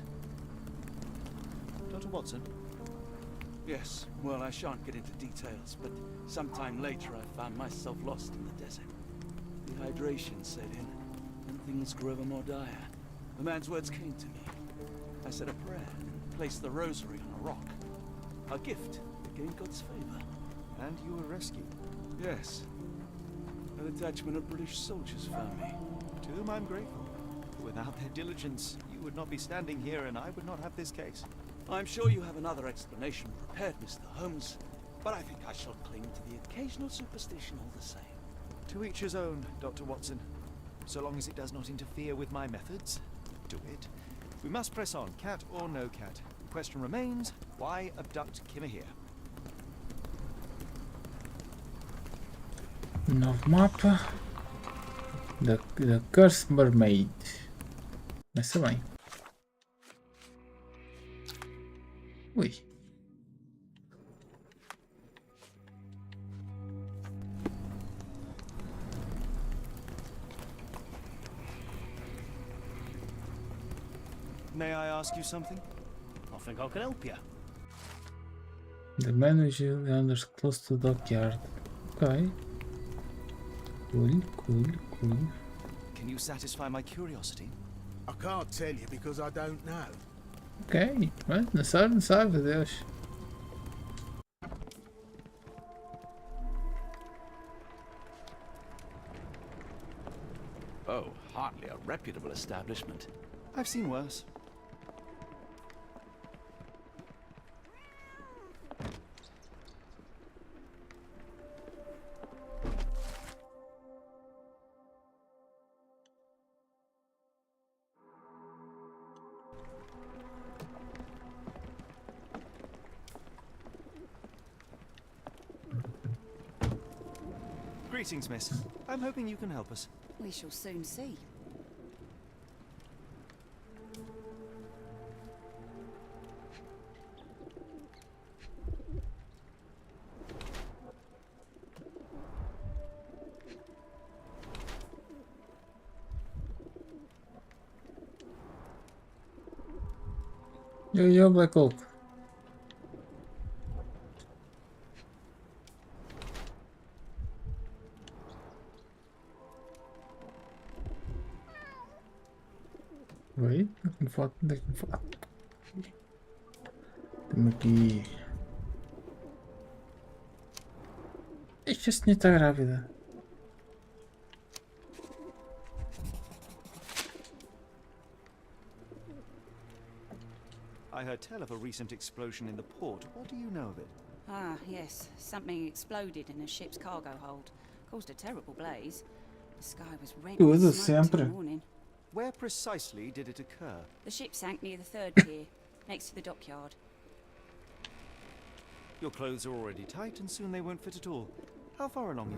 Dr. Watson, Yes, well, I shan't get into details, but sometime later I found myself lost in the desert. Dehydration set in, and things grew ever more dire. The man's words came to me. I said a prayer and placed the rosary on a rock. A gift that gained God's favor. And you were rescued. Yes. A detachment of British soldiers found me. To whom I'm grateful. Without their diligence, you would not be standing here and I would not have this case. I'm sure you have another explanation prepared, Mr. Holmes, but I think I shall cling to the occasional superstition all the same. To each his own, Dr. Watson. So long as it does not interfere with my methods, do it. We must press on, cat or no cat. The question remains, why abduct Kimmer here? Novo mapa da Cursed Mermaid. Começa bem. Ui. May I ask you something? I think I can help you. The man usually wanders close to the dockyard. Okay. Cool. Can you satisfy my curiosity? I can't tell you because I don't know. Ok. Mas não sabe, adeus. Oh, hardly a reputable establishment. I've seen worse. Greetings, miss. I'm hoping you can help us. We shall soon see. Yo, Black Oak. Oi, com foto, com foto. Temos aqui. Esta senhora está grávida. I heard tell of a recent explosion in the port. What do you know of it? Ah, yes. Something exploded in a ship's cargo hold. Caused a terrible blaze. The sky was red with Tudo smoke till sempre. morning. Where precisely did it occur? The ship sank near the third pier, next to the dockyard. Your clothes are already tight and soon they won't fit at all. How far along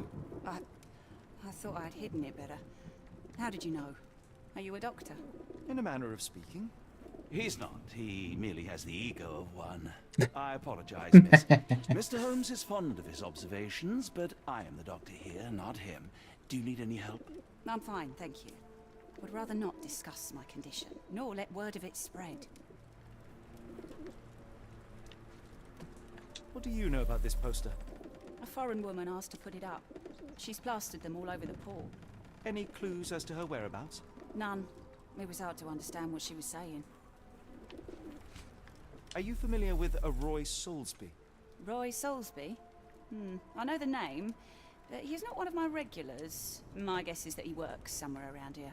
are you? I thought I'd hidden it better. How did you know? Are you a doctor? In a manner of speaking. He's not. He merely has the ego of one. I apologize, miss. Mr. Holmes is fond of his observations, but I am the doctor here, not him. Do you need any help? I'm fine, thank you. Would rather not discuss my condition, nor let word of it spread. What do you know about this poster? A foreign woman asked to put it up. She's plastered them all over the port. Any clues as to her whereabouts? None. It was hard to understand what she was saying. Are you familiar with a Roy Soulsby? Roy Soulsby? I know the name, but he's not one of my regulars. My guess is that he works somewhere around here.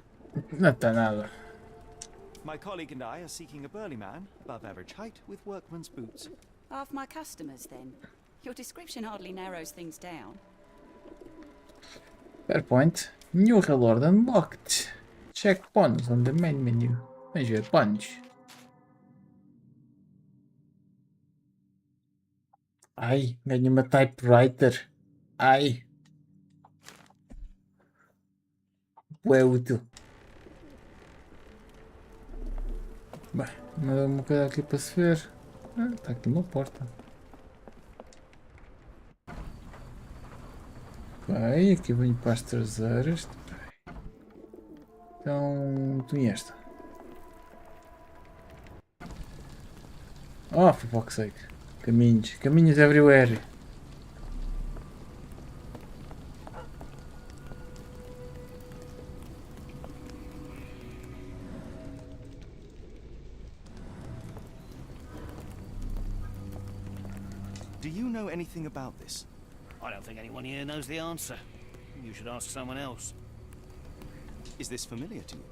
Não está nada. My colleague and I are seeking a burly man, above average height, with workman's boots. Half my customers, then. Your description hardly narrows things down. Fair point. New reward unlocked. Check bonus on the main menu. Measure punch. Ai, ganhei uma typewriter. Ai. É útil. Bem, mas uma coisa aqui para se ver. Ah, está aqui uma porta. Ok, aqui venho para as traseiras. Então, tu e esta. Oh, for fuck's sake. Caminhos, caminhos everywhere. Do you know anything about this? I don't think anyone here knows the answer. You should ask someone else. Is this familiar to you?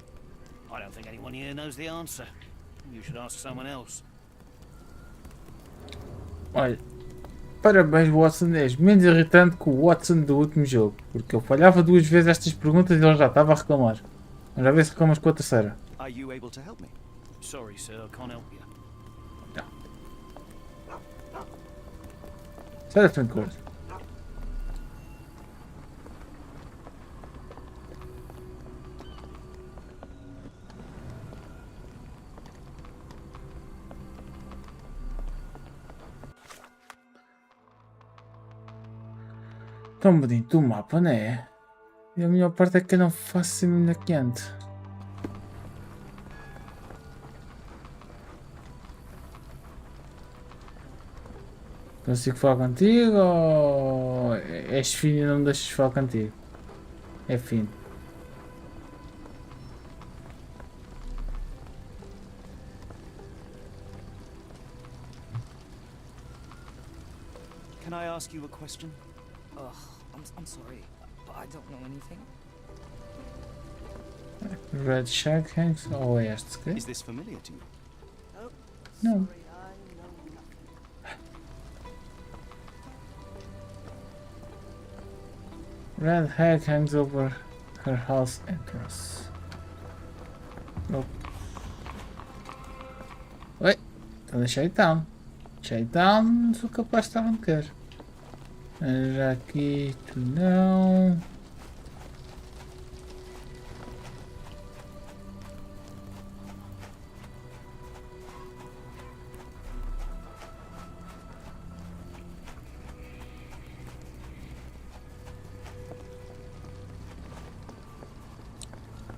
I don't think anyone here knows the answer. You should ask someone else. Olha, parabéns Watson, és menos irritante que o Watson do último jogo, porque eu falhava 2 vezes estas perguntas e ele já estava a reclamar. Vamos já ver se reclamas com a terceira. Are you able to help me? Sorry, sir, I can't help you. Sai da frente, gordo. Tão bonito o mapa, não é? E a melhor parte é que eu não faço ainda quente. Consigo falar contigo ou és fino e não me deixas falar contigo? É fino. Can I ask you a question? Ugh, I'm sorry, but I don't know anything. Red Shark Hanks ou este? Okay? Is this familiar to you? Não. Red hag hangs over her house entrance. Nope. Oi, então deixei down. Deixei down, sou capaz de estar onde quer. Já aqui, tu não.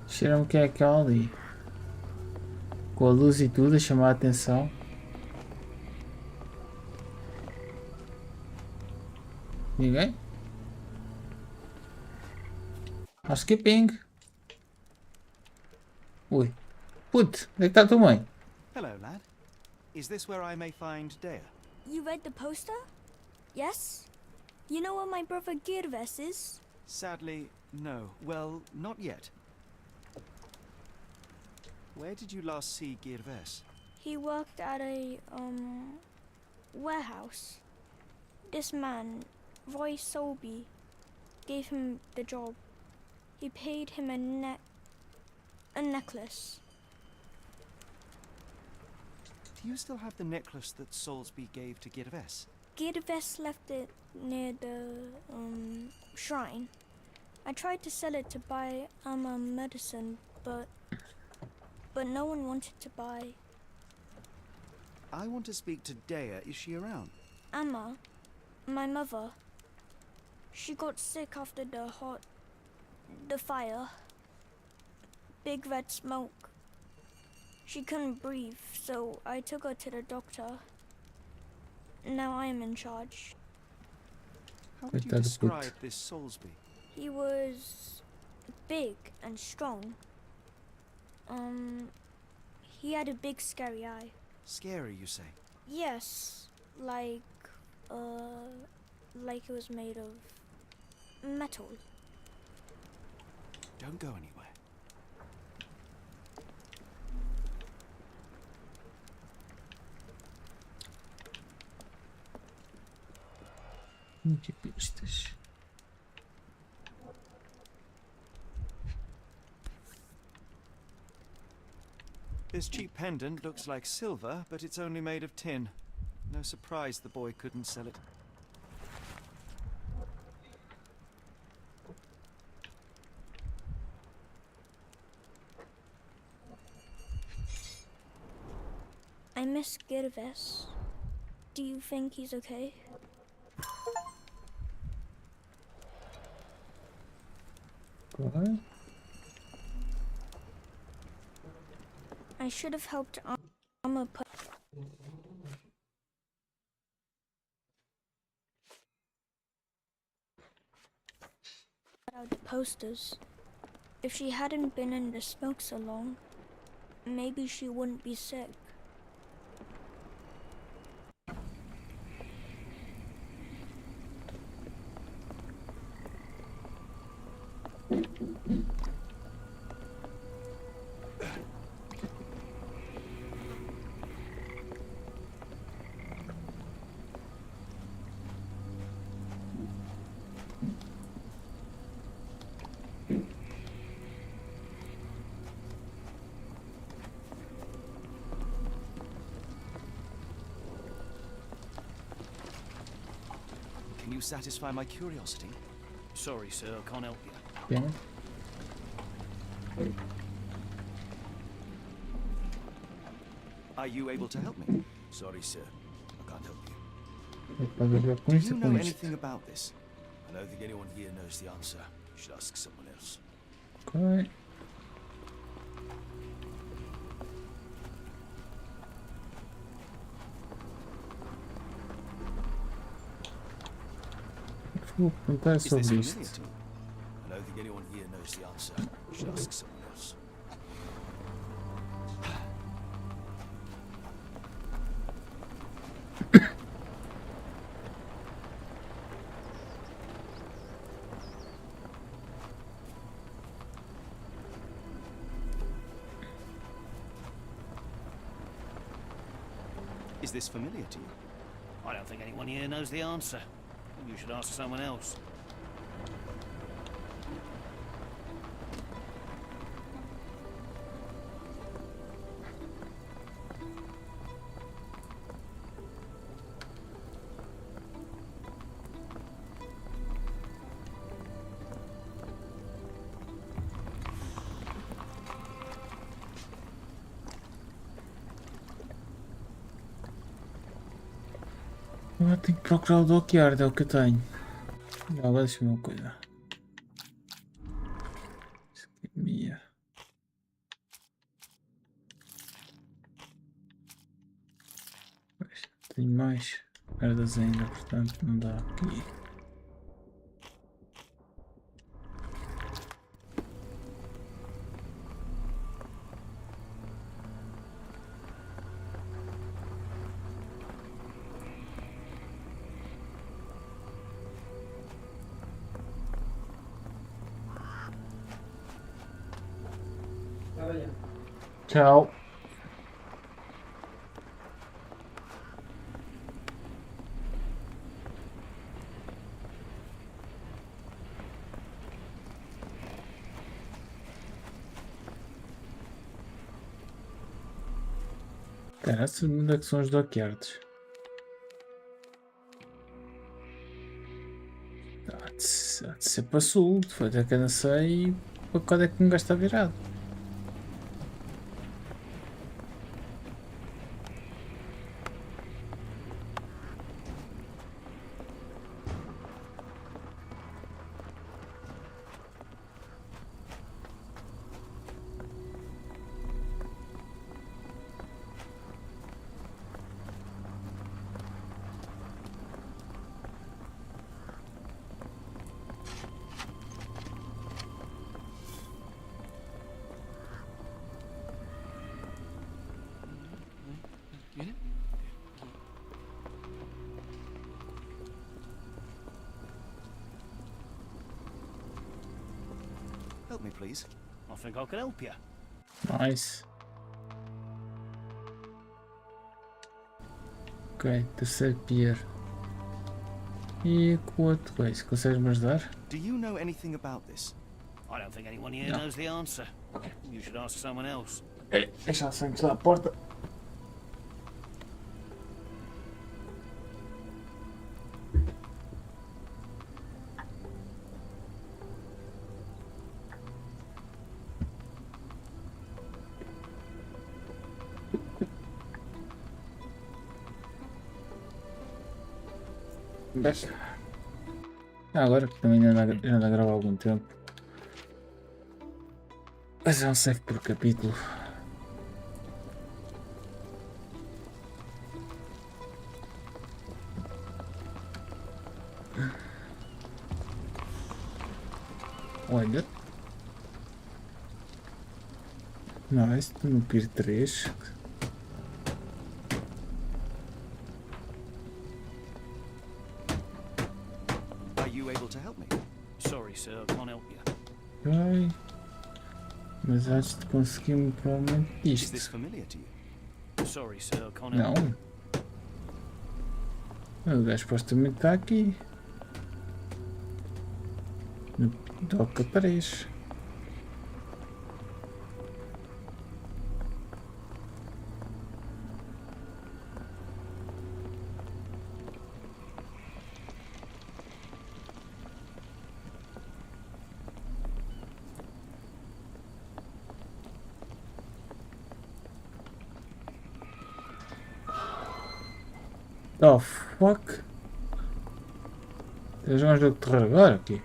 Cheira-me que é aquela ali. Com a luz e tudo a chamar a atenção. Ninguém? Housekeeping. Ui. Put, onde é que está a tua mãe? Hello, lad. Is this where I may find Dea? You read the poster? Yes? You know where my brother Girves is? Sadly, no. Well, not yet. Where did you last see Girves? He worked at a, warehouse. This man, Roy Solby, gave him the job. He paid him a necklace. Do you still have the necklace that Solsby gave to Girves? Girves left it near the, shrine. I tried to sell it to buy Amma medicine, but no one wanted to buy. I want to speak to Dea. Is she around? Amma, my mother, she got sick after the fire. Big red smoke. She couldn't breathe, so I took her to the doctor. Now I am in charge. How would you describe this Solsby? He was big and strong. He had a big scary eye. Scary, you say? Yes, like it was made of metal. Don't go anywhere. Que pistas. This cheap pendant looks like silver, but it's only made of tin. No surprise the boy couldn't sell it. I miss Girves. Do you think he's okay? Okay. I should have helped Amma put out the posters. If she hadn't been in the smoke so long, maybe she wouldn't be sick. Can you satisfy my curiosity? Sorry, sir, I can't help you. Pena. Are you able to help me? Sorry, sir. I can't help you. Pode ver com Do isto you e know com isto. anything about this? I don't think anyone here knows the answer. You should ask someone else. Ok. Vou perguntar Is this sobre familiar isto. to you? I don't think anyone here knows the answer. You should ask someone else. Is this familiar to you? I don't think anyone here knows the answer. You should ask someone else. Agora tenho que procurar o dockyard, é o que eu tenho. Agora deixa-me uma coisa. Esquemia. Tenho mais merdas ainda, portanto não dá aqui. Tchau. Cara, onde é que são os dockyards? Há de ser para sul, foi até que eu não sei para quando é que um gajo está virado. Help me, please. I think I can help you. Nice. Ok, terceiro pier. E com o outro coisa, consegues-me ajudar? Do you know anything about this? I don't think anyone here No. knows the answer. You should ask someone else. Deixa só encostar a porta. Agora que também já anda a gravar há algum tempo. Mas é um save por capítulo. Olha. Nice, no pier 3. Are you able to help me? Sorry, sir, I can't help you. Ok. Mas antes de conseguir provavelmente Is this isto. familiar to you? Sorry, sir, I can't help you. Não. O gajo supostamente está aqui. No dock aparece. Oh fuck! Estás a jogar um jogo de terror agora aqui?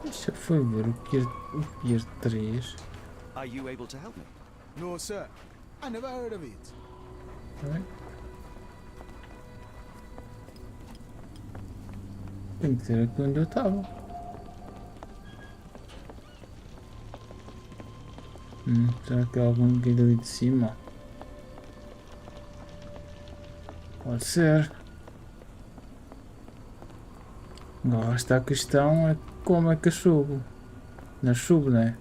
Deixa eu foi ver o Pier 3. Are you able to help me? No, sir. I never heard of it. Tem que ser aqui onde eu estava. Será que há algum guia ali de cima? Pode ser. Agora está a questão é como é que eu subo. Não subo, né?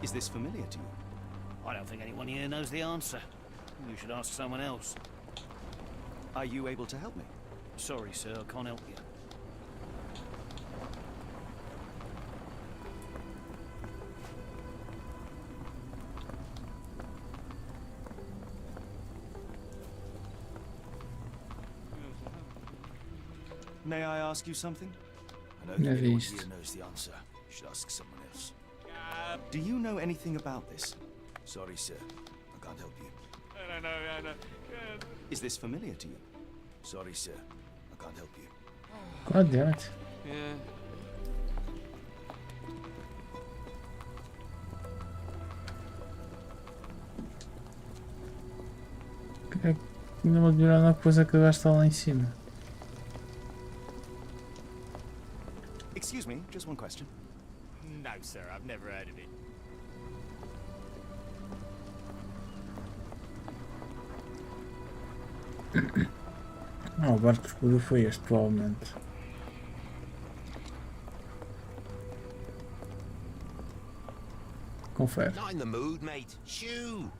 Is this familiar to you? I don't think anyone here knows the answer. You should ask someone else. Are you able to help me? Sorry, sir, I can't help you. May I ask you something? I don't think anyone here knows the answer. You should ask someone else. Do you know anything about this? Sorry, sir, I can't help you. No. Is this familiar to you? Sorry, sir, I can't help you. God damn it. Yeah. Ainda vou demorar uma coisa que o gajo está lá em cima. Excuse me, just one question. No, sir, I've never heard of it. O barco escuro foi este, provavelmente. Confere. Not in the mood, mate. Shoo!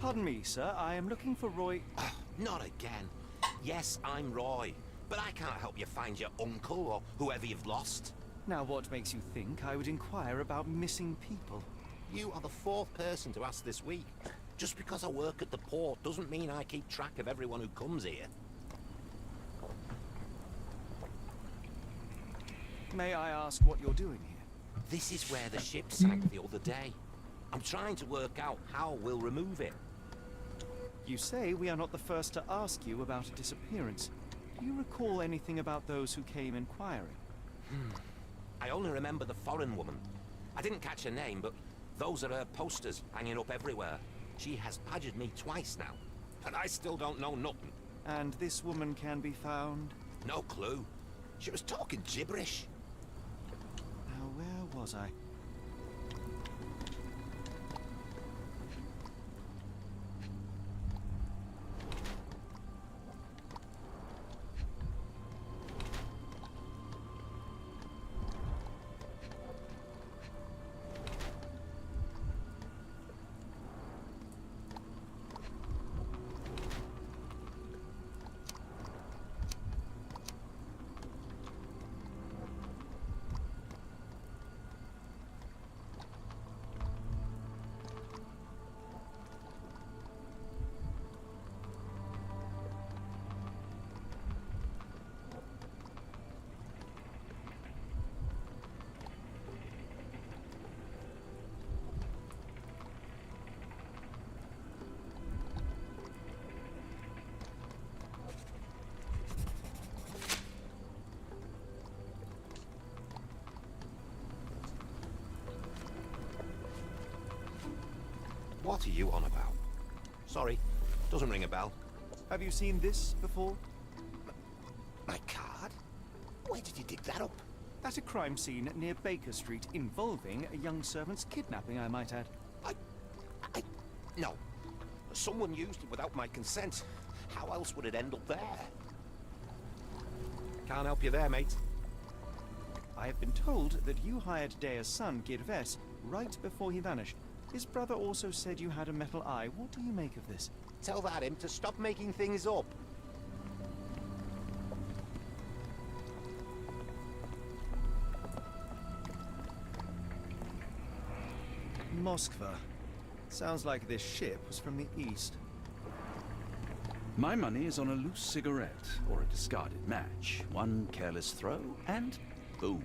Pardon me, sir. I am looking for Roy. Not again. Yes, I'm Roy, but I can't help you find your uncle or whoever you've lost. Now, what makes you think I would inquire about missing people? You are the fourth person to ask this week. Just because I work at the port doesn't mean I keep track of everyone who comes here. May I ask what you're doing here? This is where the ship sank the other day. I'm trying to work out how we'll remove it. You say we are not the first to ask you about a disappearance. Do you recall anything about those who came inquiring? I only remember the foreign woman. I didn't catch her name, but those are her posters hanging up everywhere. She has badgered me twice now, and I still don't know nothing. And this woman can be found? No clue. She was talking gibberish. Now, where was I? What are you on about? Sorry, doesn't ring a bell. Have you seen this before? My card? Where did you dig that up? At a crime scene near Baker Street involving a young servant's kidnapping, I might add. No. Someone used it without my consent. How else would it end up there? Can't help you there, mate. I have been told that you hired Dea's son, Girves, right before he vanished. His brother also said you had a metal eye. What do you make of this? Tell that him to stop making things up. Moskva. Sounds like this ship was from the east. My money is on a loose cigarette or a discarded match. One careless throw, and boom.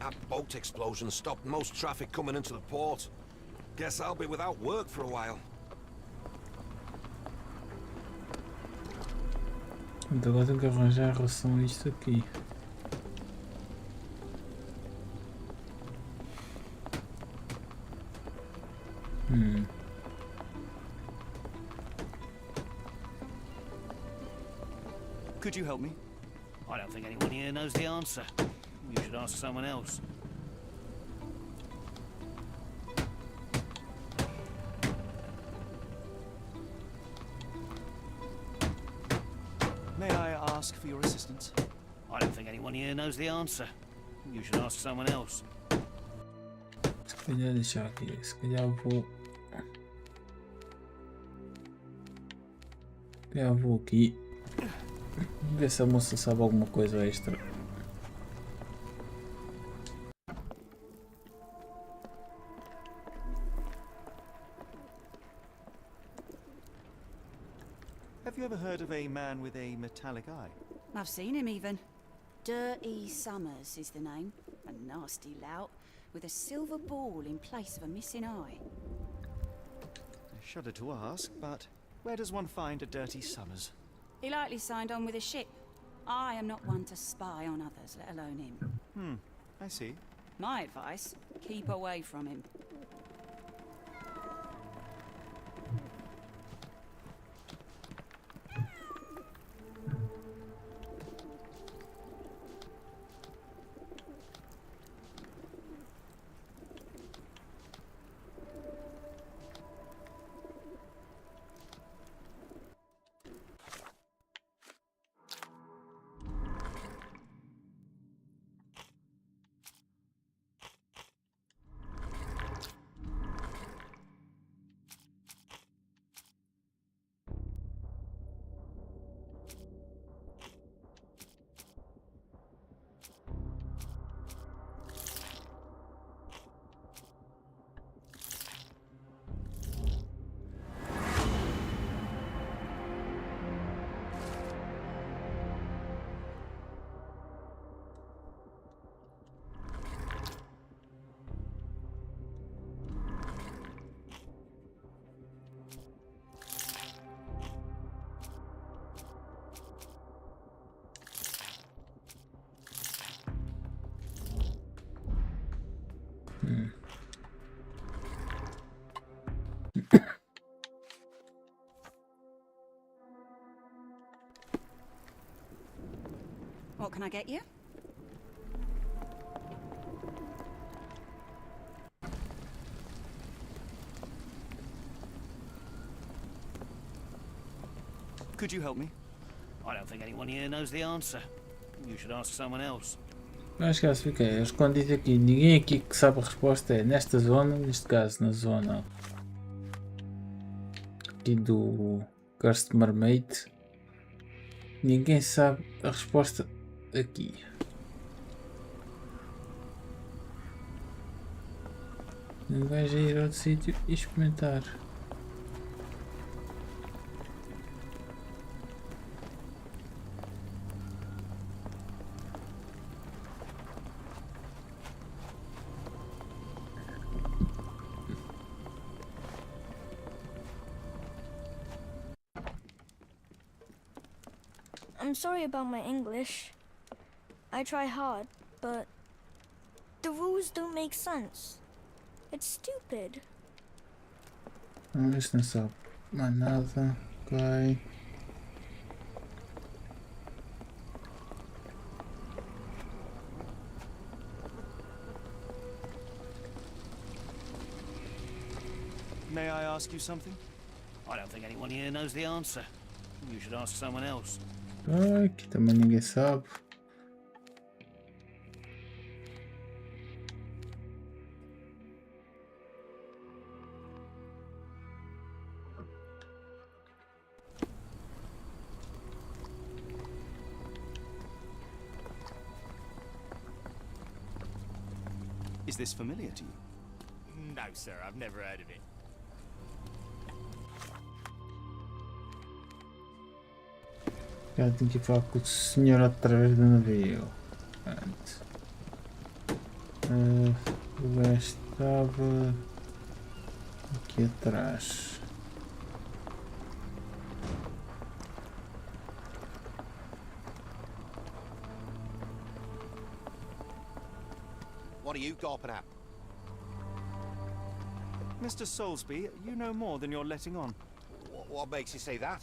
That boat explosion stopped most traffic coming into the port. Guess I'll be without work for a while. Então agora tenho que arranjar a relação a isto aqui. Could you help me? I don't think anyone here knows the answer. You should ask someone else. May I ask for your assistance? I don't think anyone here knows the answer. You should ask someone else. Se calhar deixar aqui, se calhar vou aqui ver se a moça sabe alguma coisa extra. Have you ever heard of a man with a metallic eye? I've seen him even. Dirty Summers is the name. A nasty lout with a silver ball in place of a missing eye. I shudder to ask, but where does one find a Dirty Summers? He likely signed on with a ship. I am not one to spy on others, let alone him. I see. My advice, keep away from him. What can I get you? Could you help me? I don't think anyone here knows the answer. You should ask someone else. Acho que já se fiquei. Eles quando dizem aqui, ninguém aqui que sabe a resposta é nesta zona, neste caso na zona aqui do Customer Mate. Ninguém sabe a resposta aqui. Não vais a ir a outro sítio e experimentar. I'm sorry about my English. I try hard, but the rules don't make sense. It's stupid. Vamos ver se não sabe mais nada. Ok. May I ask you something? I don't think anyone here knows the answer. You should ask someone else. Aqui também ninguém sabe. Is this familiar to you? No, sir, I've never heard of it. Já tenho que falar com o senhor através do navio. O gajo estava aqui atrás. What are you gawping at? Mr. Soulsby, you know more than you're letting on. What makes you say that?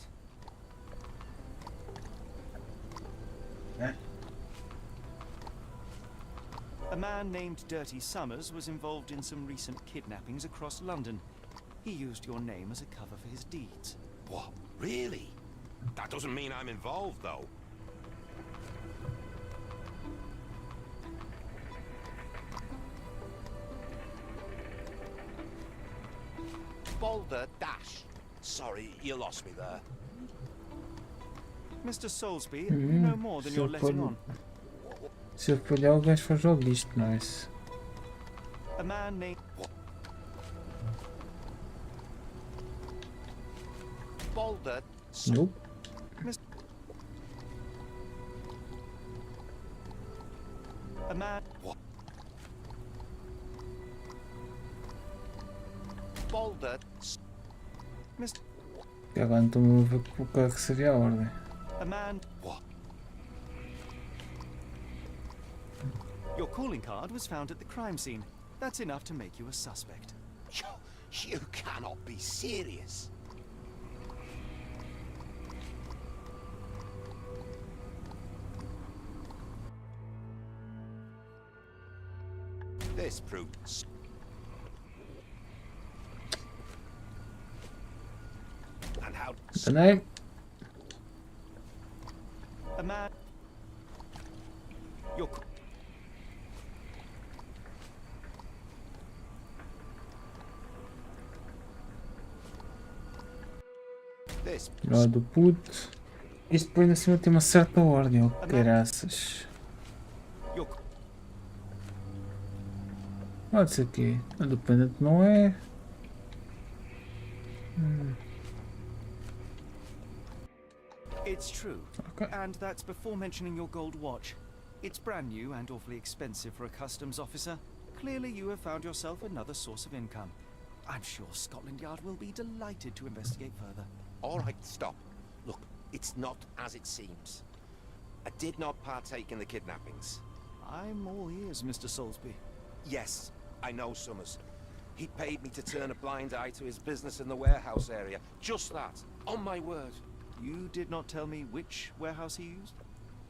A man named Dirty Summers was involved in some recent kidnappings across London. He used your name as a cover for his deeds. What? Really? That doesn't mean I'm involved, though. Boulder Dash. Sorry, you lost me there. Mr. Soulsby, you know more than you're letting on. Se eu falhar, o gajo faz logo isto, nice. A man named... Boulder... Nope. A man... What? Boulder... Mr. E agora não estou a ver o que é que seria a ordem. A man... What? Your calling card was found at the crime scene. That's enough to make you a suspect. You cannot be serious. This proved... And how... The name? A man... Your... Lá do puto. Isto depois na cima tem uma certa ordem, oh caraças. Pode ser que a dependente não é. It's true. Okay. And that's before mentioning your gold watch. It's brand new and awfully expensive for a customs officer. Clearly you have found yourself another source of income. I'm sure Scotland Yard will be delighted to investigate further. All right, stop. Look, it's not as it seems. I did not partake in the kidnappings. I'm all ears, Mr. Soulsby. Yes, I know Summers. He paid me to turn a blind eye to his business in the warehouse area. Just that. On my word. You did not tell me which warehouse he used?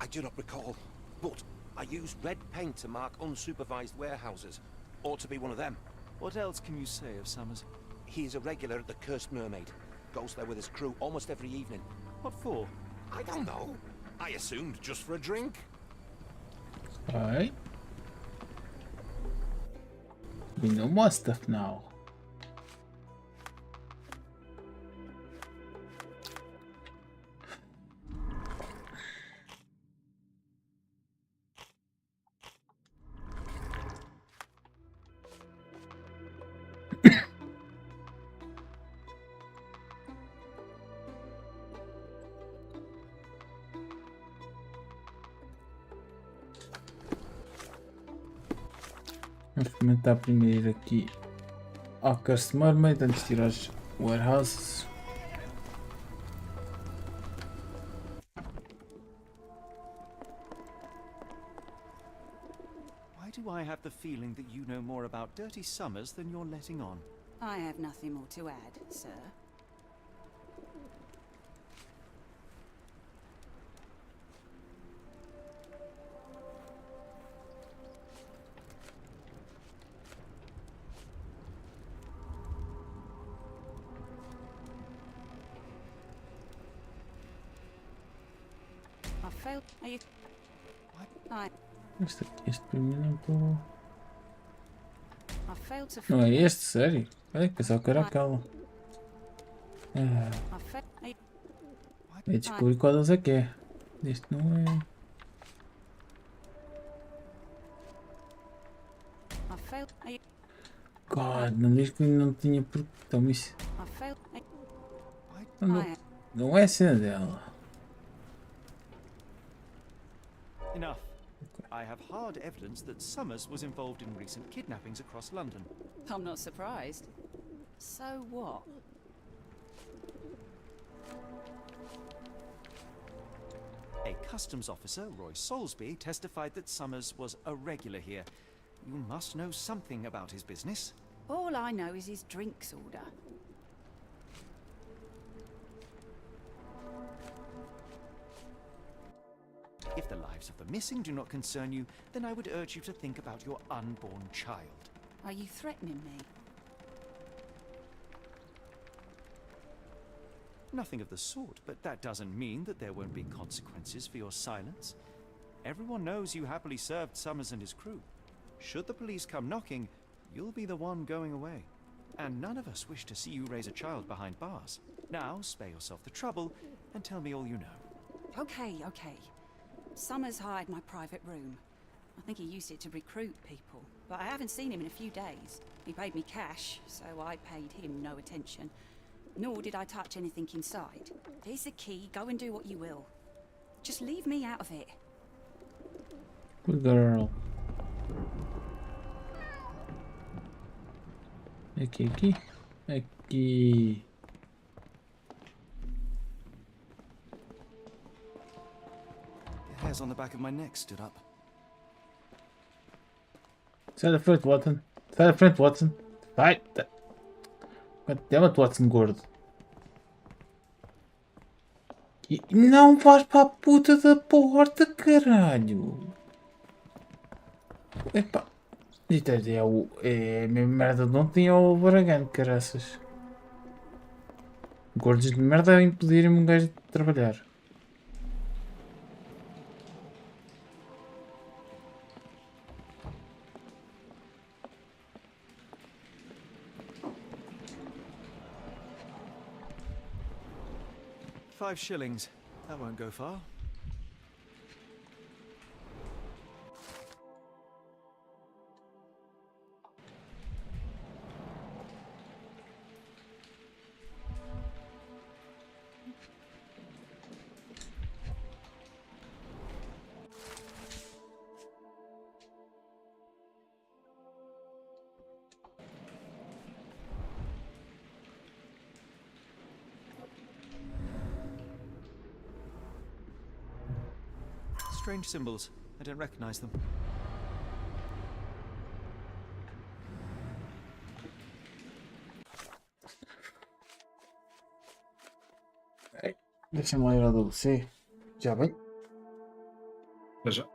I do not recall. But I used red paint to mark unsupervised warehouses. Ought to be one of them. What else can you say of Summers? He is a regular at the Cursed Mermaid. Goes there with his crew almost every evening. What for? I don't know. I assumed just for a drink. Alright. We know more stuff now. Vamos experimentar primeiro aqui ao Cursed Mermaid antes de ir aos warehouses. Why do I have the feeling that you know more about Dirty Summers than you're letting on? I have nothing more to add, sir. I failed. Are you? I Este para mim não estou. failed to. Não é este, sério? Olha, pensava que era aquela. I failed. Are you? Eu descobri qual deles é que é. Este não é. I failed. Are you? God, não diz que não tinha porque. Então isso. I failed. Não é a cena dela. Enough. I have hard evidence that Summers was involved in recent kidnappings across London. I'm not surprised. So what? A customs officer, Roy Soulsby, testified that Summers was a regular here. You must know something about his business. All I know is his drinks order. If the lives of the missing do not concern you, then I would urge you to think about your unborn child. Are you threatening me? Nothing of the sort, but that doesn't mean that there won't be consequences for your silence. Everyone knows you happily served Summers and his crew. Should the police come knocking, you'll be the one going away. And none of us wish to see you raise a child behind bars. Now, spare yourself the trouble and tell me all you know. Okay. Summers hired my private room. I think he used it to recruit people, but I haven't seen him in a few days. He paid me cash, so I paid him no attention. Nor did I touch anything inside. Here's the key, go and do what you will. Just leave me out of it. Good girl. Aqui. The hairs on the back of my neck stood up. Sai da frente, Watson. Vai. Goddammit, Watson, gordo. E não vais para a puta da porta, caralho. Epá. Isto é a mesma merda de ontem ao Baragano, caraças. Gordos de merda a impedirem-me um gajo de trabalhar. £5. That won't go far. Strange symbols. I don't recognize them. Deixa-me lá ir ao WC. Já bem? Já.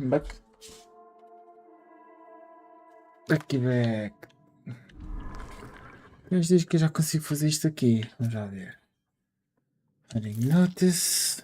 Back. Aqui back. Mas diz que eu já consigo fazer isto aqui. Vamos já ver. Running notice.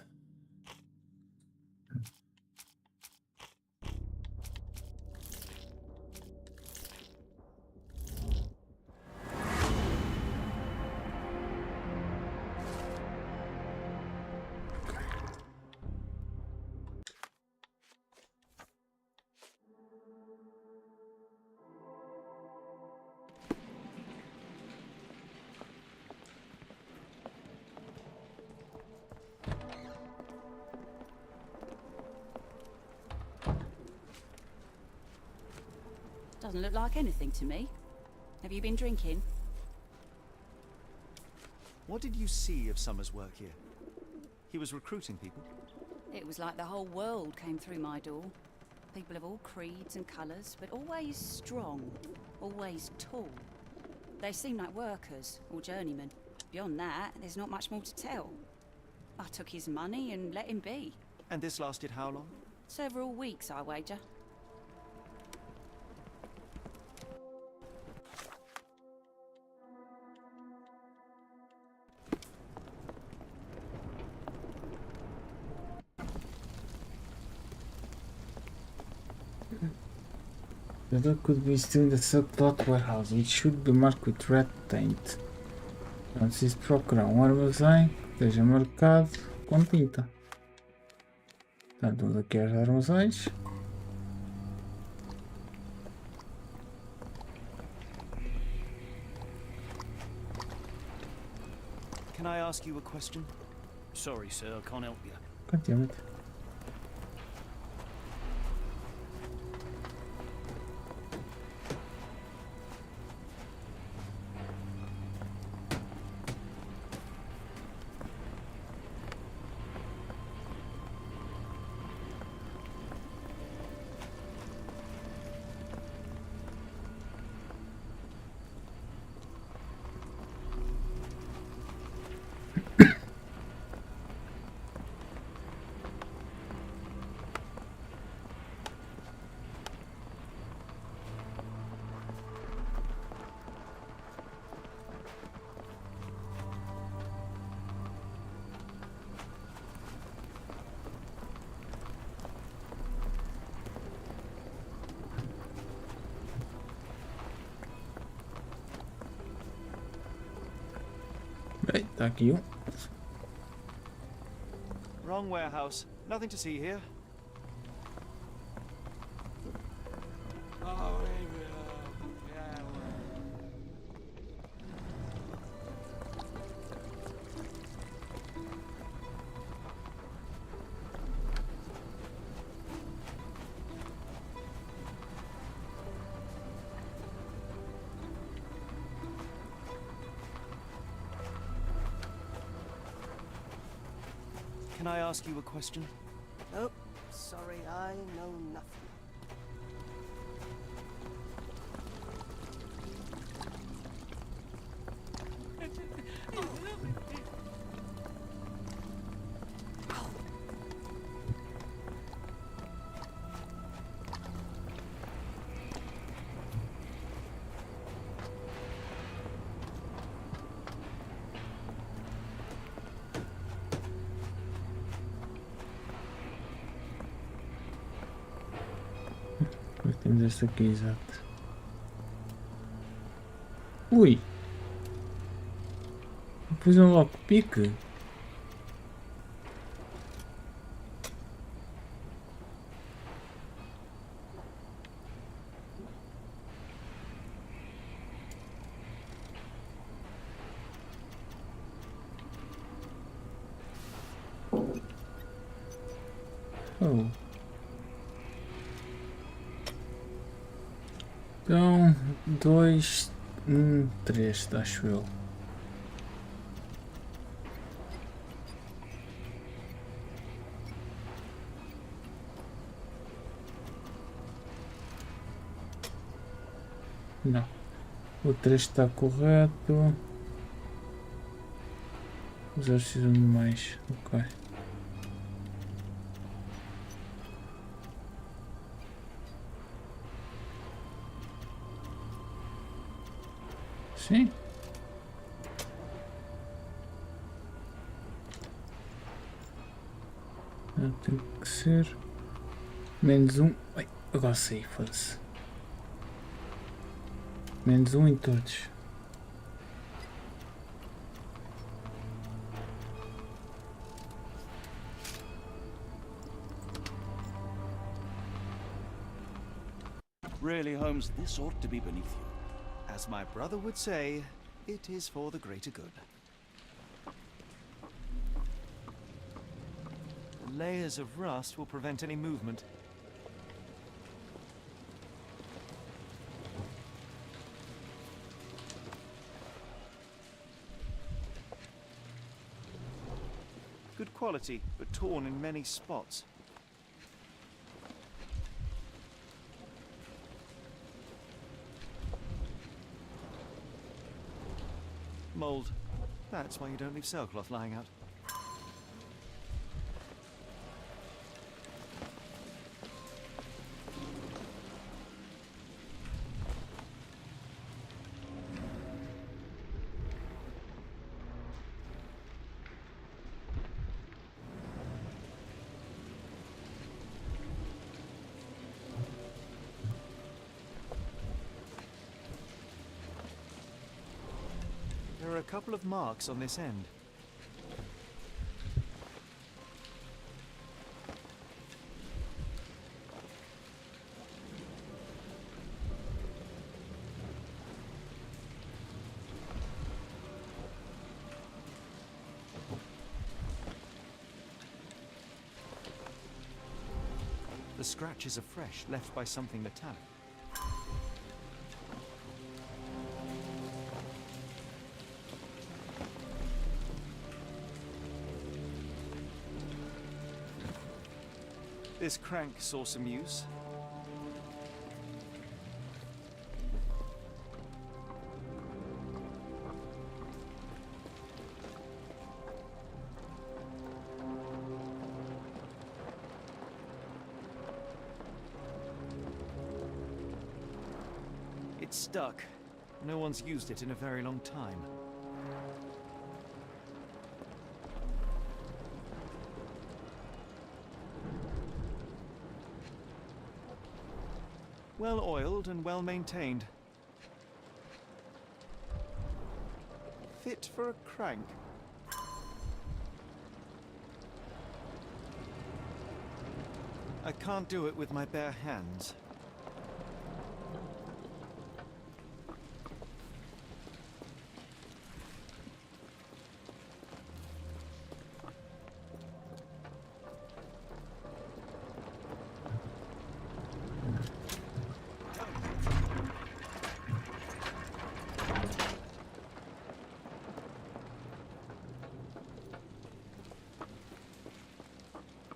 Doesn't look like anything to me. Have you been drinking? What did you see of Summer's work here? He was recruiting people? It was like the whole world came through my door. People of all creeds and colours, but always strong, always tall. They seem like workers or journeymen. Beyond that, there's not much more to tell. I took his money and let him be. And this lasted how long? Several weeks, I wager. The dog could be still in the subplot warehouse, which should be marked with red paint. Então, preciso procurar um armazém que esteja marcado com tinta. Portanto, vamos aqui aos armazéns. Can I ask you a question? Sorry, sir, I can't help you. Continue. aqui um. Wrong warehouse. Nothing to see here. Can I ask you a question? Nope. Sorry, I know nothing. Temos esta aqui, exato. Ui! Pus um lockpick. Oh. Então, 2, 3, acho eu. Não. O 3 está correto. Os outros precisam de mais. Ok. Sim. Tem que ser menos um. Ai, agora sei, foda-se. Menos um em todos. Really, Holmes, this ought to be beneath you. As my brother would say, it is for the greater good. The layers of rust will prevent any movement. Good quality, but torn in many spots. Mold. That's why you don't leave sailcloth lying out. There are a couple of marks on this end. The scratches are fresh, left by something metallic. This crank saw some use. It's stuck. No one's used it in a very long time. Well oiled and well maintained. Fit for a crank. I can't do it with my bare hands.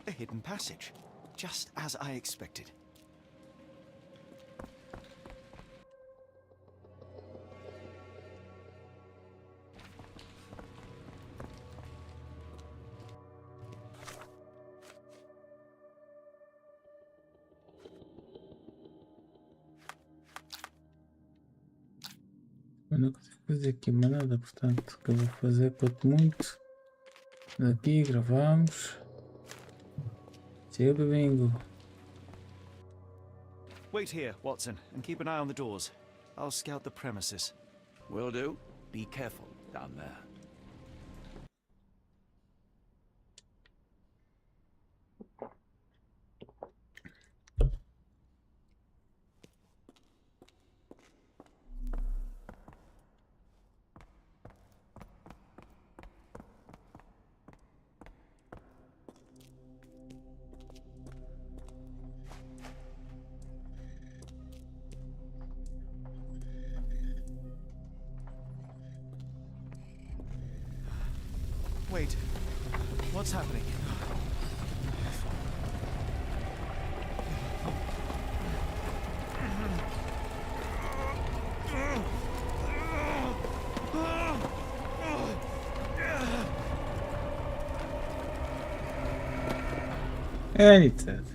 A hidden passage, just as I expected. Eu não consigo fazer aqui mais nada, portanto, o que eu vou fazer, quanto muito. Daqui gravamos. Chega, bingo. Wait here, Watson, and keep an eye on the doors. I'll scout the premises. Will do. Be careful down there. Wait, what's happening? Anything.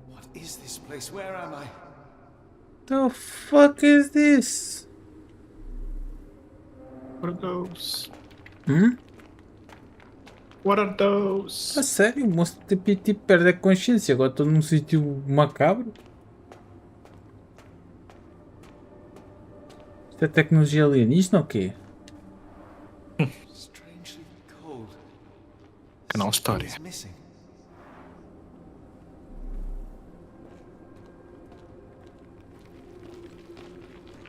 What is this place? Where am I? The fuck is this? What are those? Hum? What are those? A sério? O monstro tipo perde a consciência. Agora estou num sítio macabro. Isto é tecnologia alienígena ou quê? Strangely cold. Canal História. It's missing.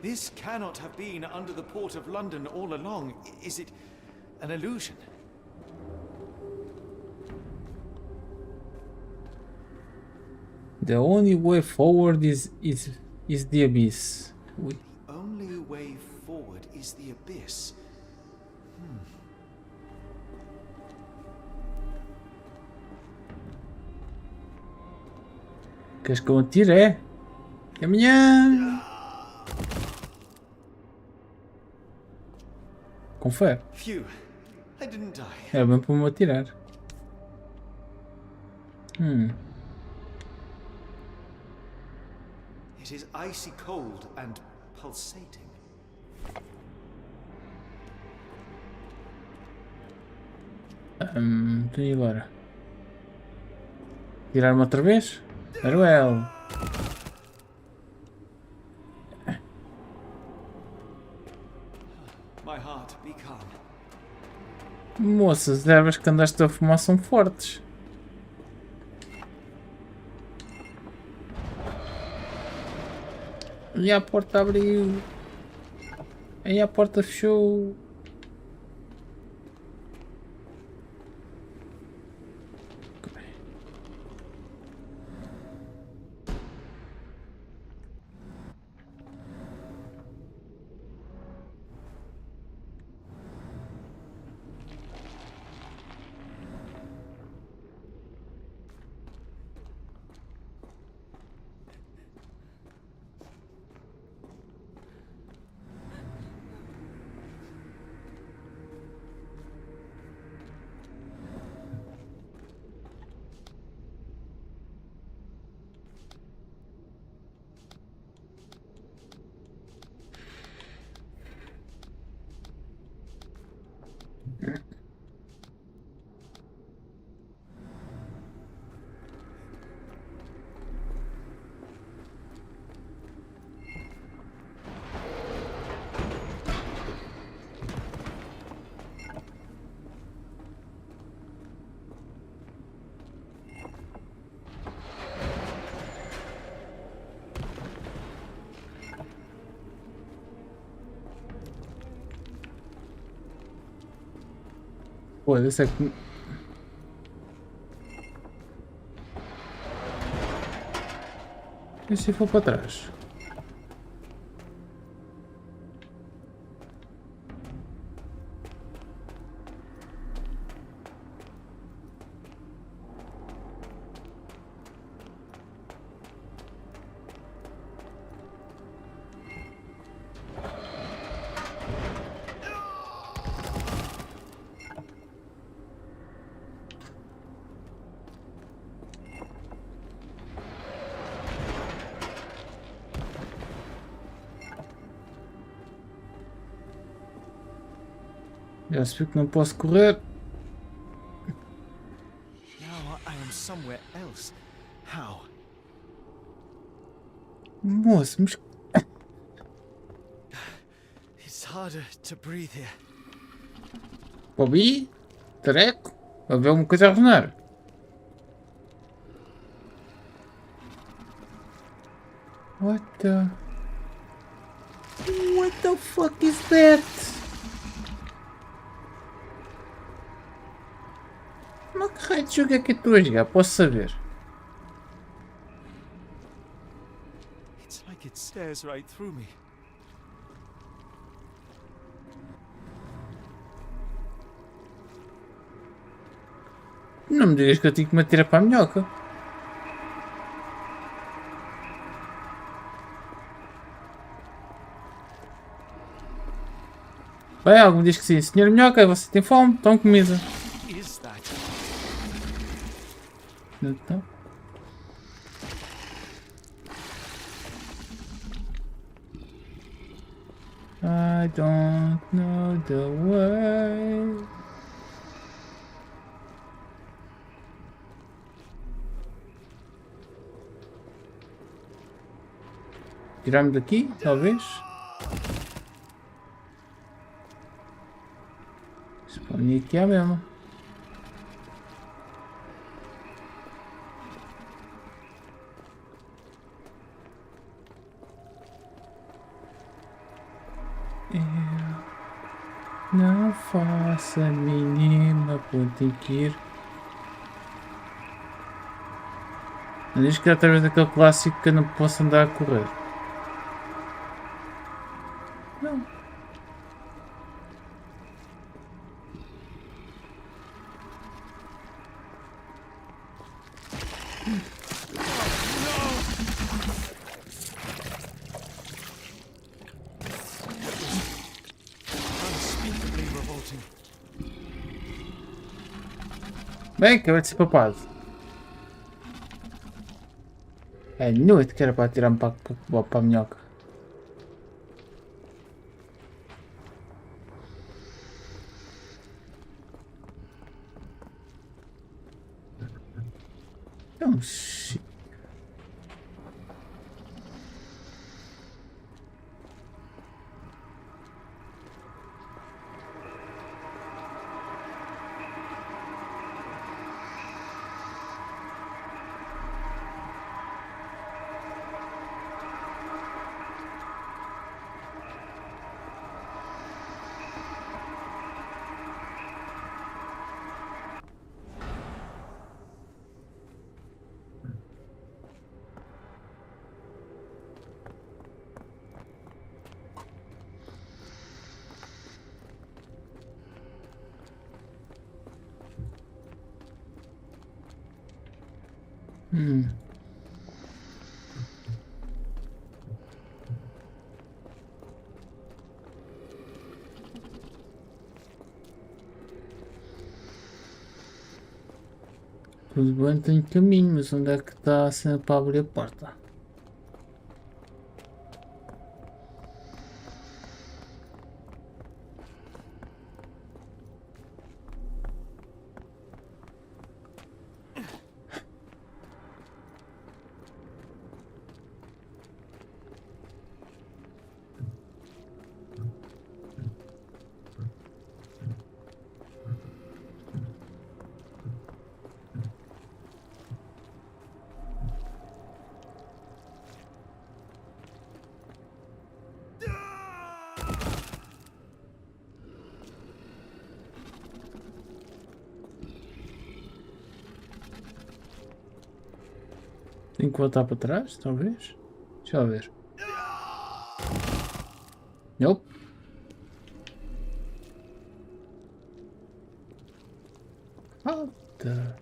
This cannot have been under the port of London all along. Is it an illusion? The only way forward is the abyss. The only way forward is the abyss. Queres que eu atire? É? Amanhã! Confere. Phew, I didn't die. Era bem para me atirar. It is icy cold and pulsating. Então e agora? Tirar-me outra vez? Farewell! My heart, be calm. Moça, as ervas que andaste a fumar são fortes. E a porta abriu. E a porta fechou. Foda-se, é que... E se for para trás? Já se viu que não posso correr. Now I am somewhere else. How? Moço, mas... It's harder to breathe here. Bobby? Tareco? Vai ver alguma coisa a resonar. What the fuck is that? Mas que raio de jogo é que eu estou a jogar? Posso saber? It's like it stares right through me. Não me digas que eu tenho que me atirar para a minhoca. Bem, algum diz que sim. Senhor minhoca, você tem fome? Toma comida. Is that? Então. I don't know the way. Tirar-me daqui, talvez. Spawnei aqui é mesmo. Eu não faço a mínima ponta que ir. Não diz que é através daquele clássico que eu não posso andar a correr. Não. Bem, acabei de ser papado. É noite que era para tirar-me para a minhoca. Não, shit. Tudo bem, tenho caminho, mas onde é que está a cena para abrir a porta? Tenho que voltar para trás, talvez? Deixa eu ver. Nope. Falta.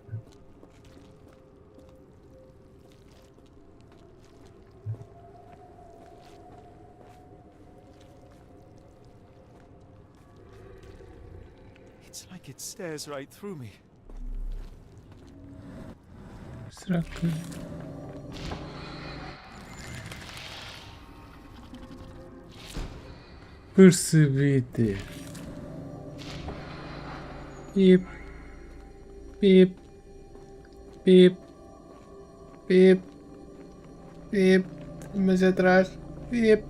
It's like it stares right through me. Será que... Percebi-te. Pip. Pip. Pip. Pip. Pip. Mas atrás. Pip.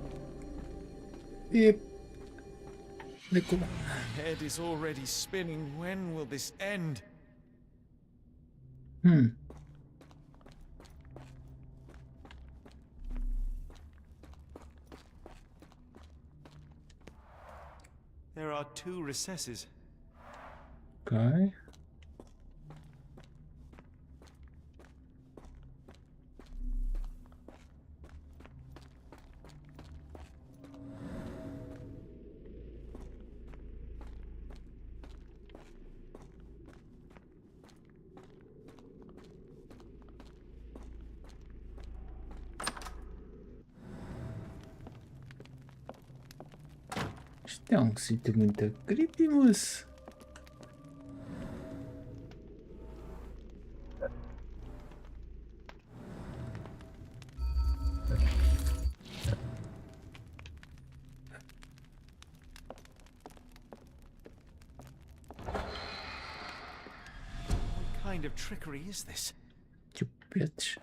Pip. My head is already spinning. When will this end? There are 2 recesses. Okay. Isto é um sítio muito creepy, moço. What kind of trickery is this? Chupetes.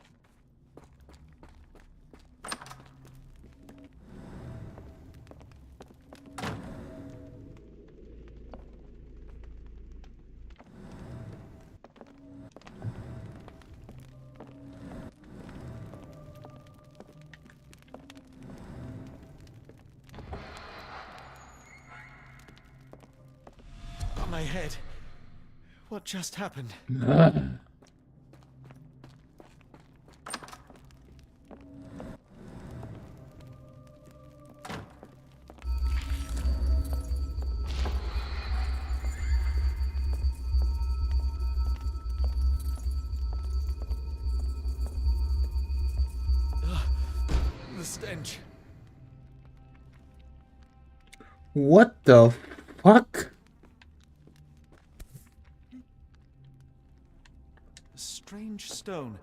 My head. What just happened? The stench. What the fuck? A strange stone.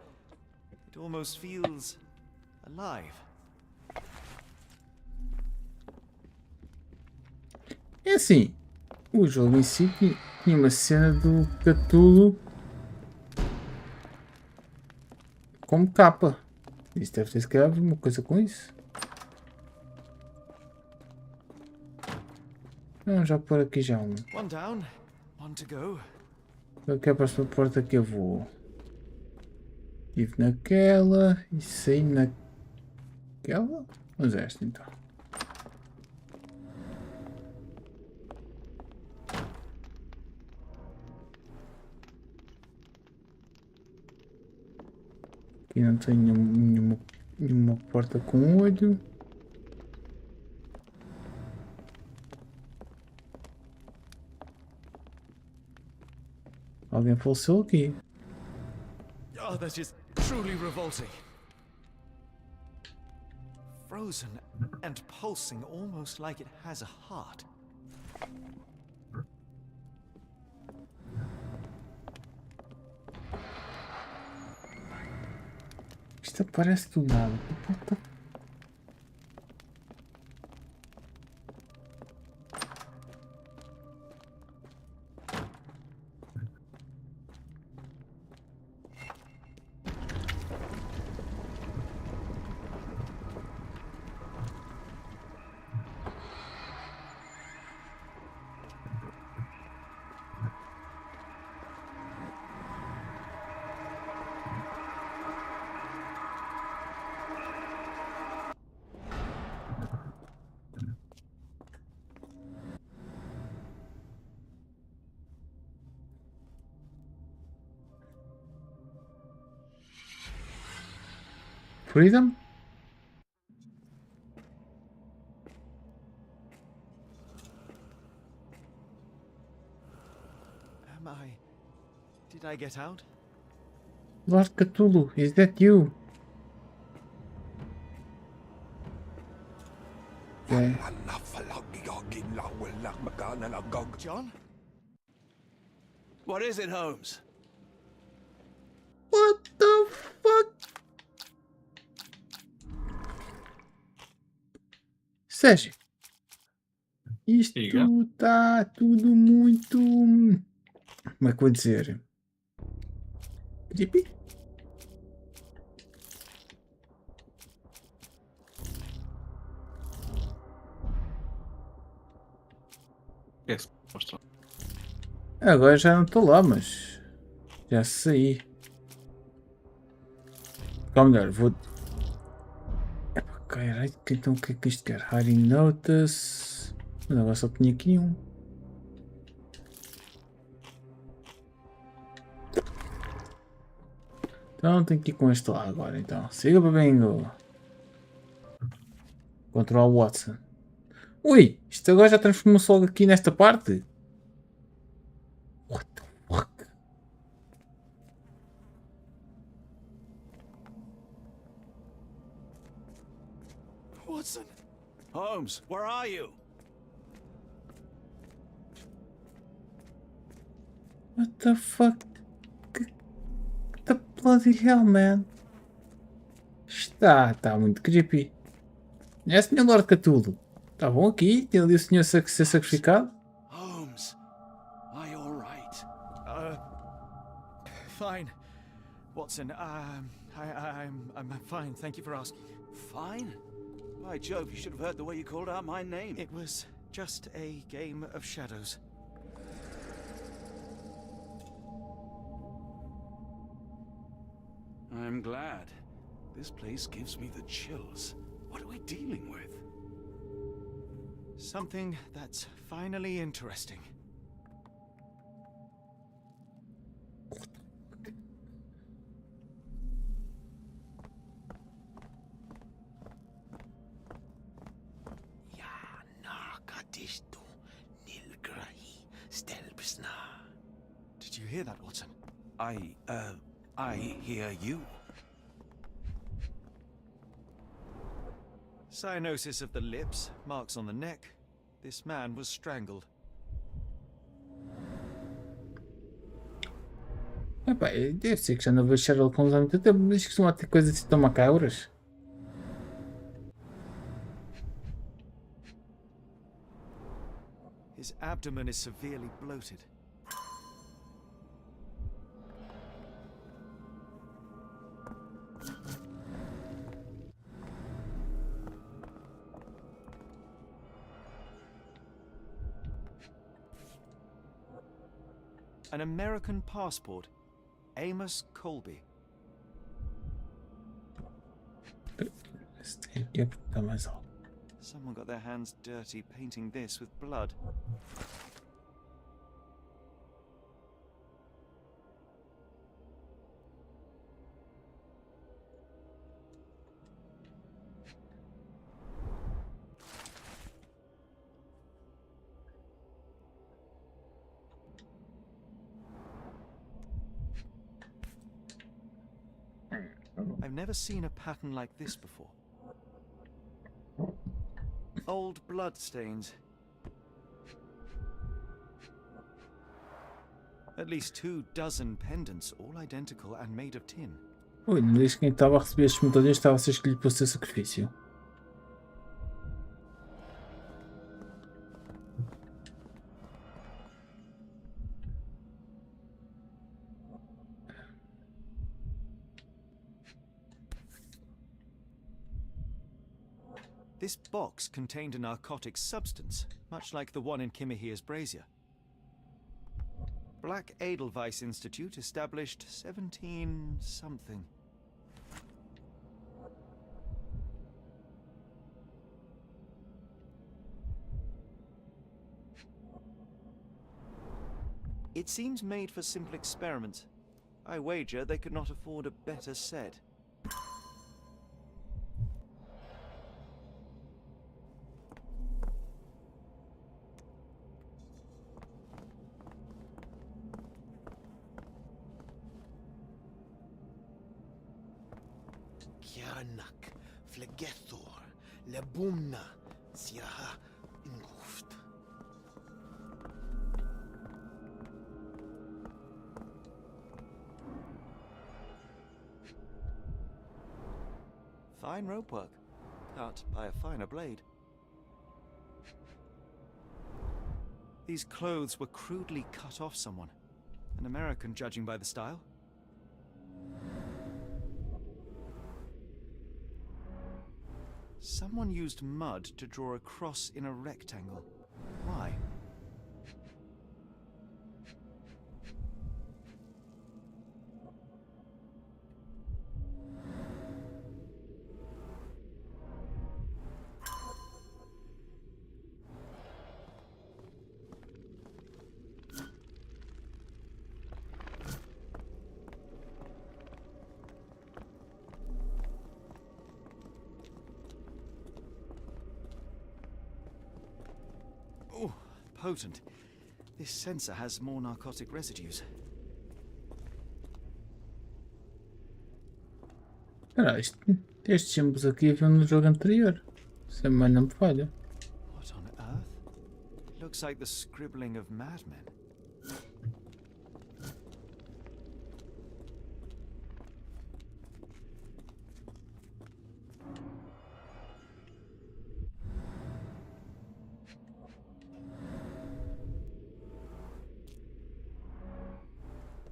It almost feels alive. É assim, o jogo em si tinha uma cena do Cthulhu como capa. Isso deve ter se calhar uma coisa com isso. Vamos já por aqui já um. One down, one to go. Qual é a próxima porta que eu vou? Estive naquela e saí naquela? Vamos a esta então. Aqui não tenho nenhuma porta com olho. Alguém faleceu aqui. Oh, that is truly revolting. Frozen and pulsing almost like it has a heart. Isto parece do nada. Freedom? Did I get out? Lord Cthulhu, is that you? Okay. John? What is it, Holmes? What the fuck? Sérgio, isto está tudo muito. Como é que vou dizer? Creepy? Agora já não estou lá, mas já saí. Ou melhor, vou. Epá, caralho, então o que é que isto quer? Hiding Notice. Mas agora só tinha aqui um. Então tenho que ir com este lá agora, então. Siga para bingo. Control Watson. Ui, isto agora já transformou-se logo aqui nesta parte? What the fuck? Watson? Holmes, where are you? What the fuck? What the bloody hell, man? Está muito creepy. É, Sr. Lord Cthulhu. Está bom aqui? Tem ali o senhor ser sacrificado? Holmes, are you all right? Fine. Watson, I'm fine. Thank you for asking. Fine? By Jove, you should have heard the way you called out my name. It was just a game of shadows. I'm glad. This place gives me the chills. What are we dealing with? Something that's finally interesting. Did you hear that, Watson? I hear you. Cyanosis of the lips, marks on the neck. This man was strangled. Epá, deve ser que já não vejo Sherlock Holmes há muito tempo, mas isto costuma ter coisas assim tão macabras. His abdomen is severely bloated. An American passport. Amos Colby. Someone got their hands dirty painting this with blood. I've never seen a pattern like this before. Old blood stains. At least 24 pendants, all identical and made of tin. Ui, não diz que quem estava a receber estes medalhões estava a ser escolhido para o seu sacrifício. This box contained a narcotic substance, much like the one in Kimihir's brazier. Black Edelweiss Institute, established 17-something. It seems made for simple experiments. I wager they could not afford a better set. Shanak, Flegethor, Lebumna, Siaha, Inguft. Fine rope work, cut by a finer blade. These clothes were crudely cut off someone. An American, judging by the style. Someone used mud to draw a cross in a rectangle. Why? Oh, potent. This sensor has more narcotic residues. Espera, estes símbolos aqui haviam no jogo anterior. Se a memória não me falha. What on earth? It looks like the scribbling of madmen.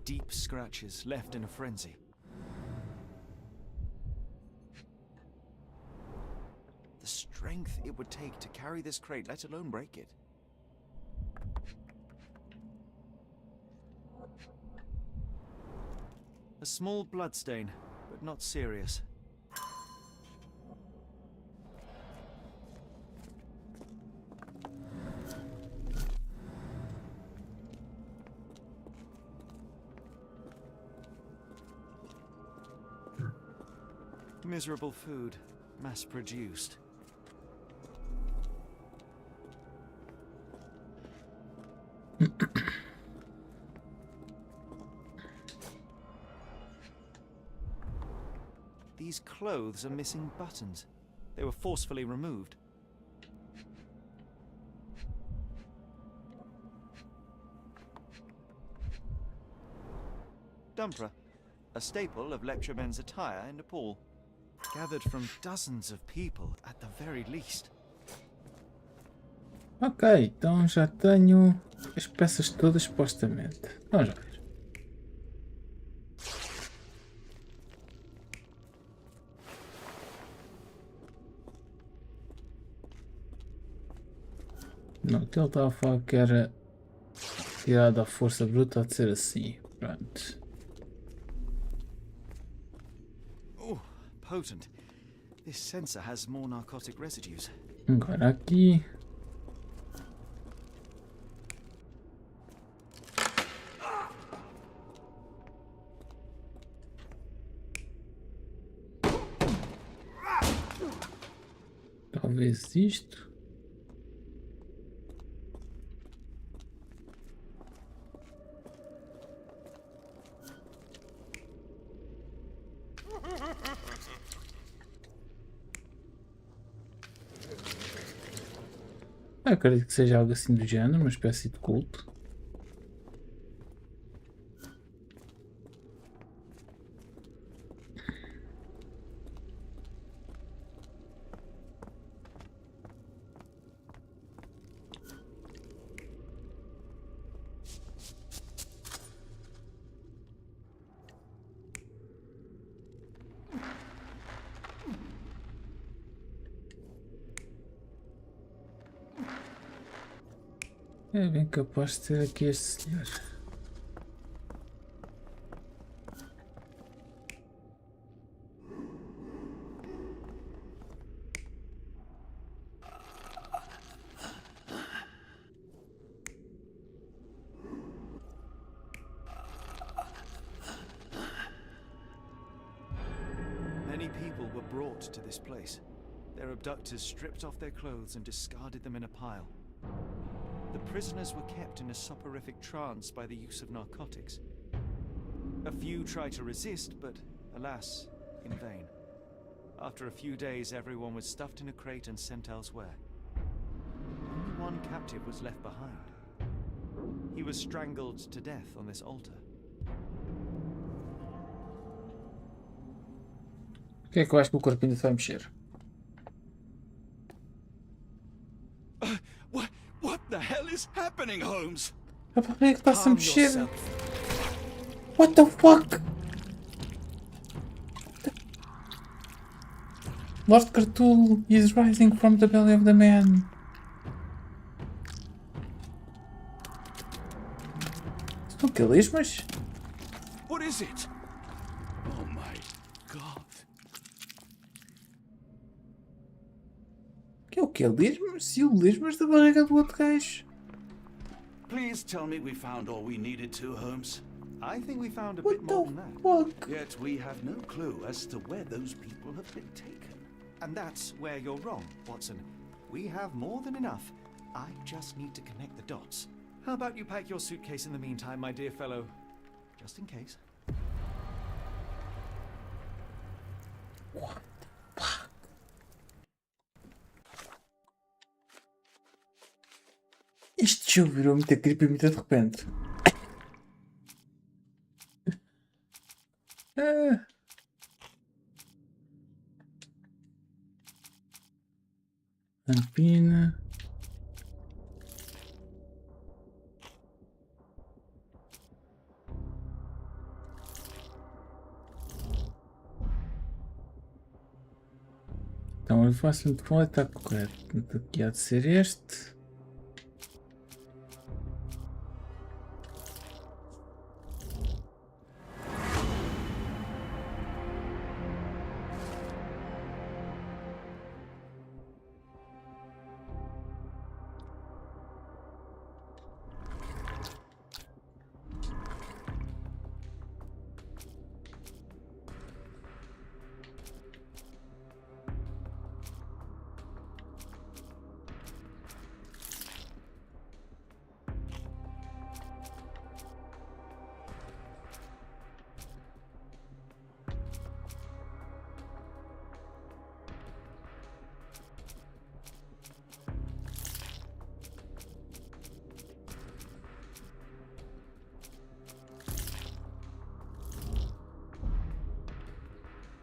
Deep scratches left in a frenzy. The strength it would take to carry this crate, let alone break it. A small bloodstain, but not serious. Miserable food, mass-produced. These clothes are missing buttons. They were forcefully removed. Dumpra, a staple of lecturemen's attire in Nepal. Gathered from dozens of people, at the very least. Ok, então já tenho as peças todas supostamente. Vamos já ver. Não, que ele estava a falar que era tirado à força bruta de ser assim. Pronto. Potent. This sensor has more narcotic residues. Agora aqui. Talvez isto. Eu acredito que seja algo assim do género, uma espécie de culto. É bem capaz de ter aqui este senhor. Many people were brought to this place. Their abductors stripped off their clothes and discarded them in a pile. The prisoners were kept in a soporific trance by the use of narcotics. A few tried to resist, but alas, in vain. After a few days, everyone was stuffed in a crate and sent elsewhere. Only one captive was left behind. He was strangled to death on this altar. O que é que eu acho que o corpo ainda se vai mexer? What the hell is happening, Holmes? A barriga está-se a mexer. What the fuck? Lord Cthulhu is rising from the belly of the man. Estão quelismas? What is it? Oh my God. Que é o que? Lismas? E o lismas da barriga do outro gajo? Please tell me we found all we needed to, Holmes. I think we found a bit more than that. Fuck? Yet we have no clue as to where those people have been taken. And that's where you're wrong, Watson. We have more than enough. I just need to connect the dots. How about you pack your suitcase in the meantime, my dear fellow? Just in case. What the fuck? Este jogo virou muito creepy muito de repente. Lampina. Então o fácil de falar está correto. Aqui há de ser este.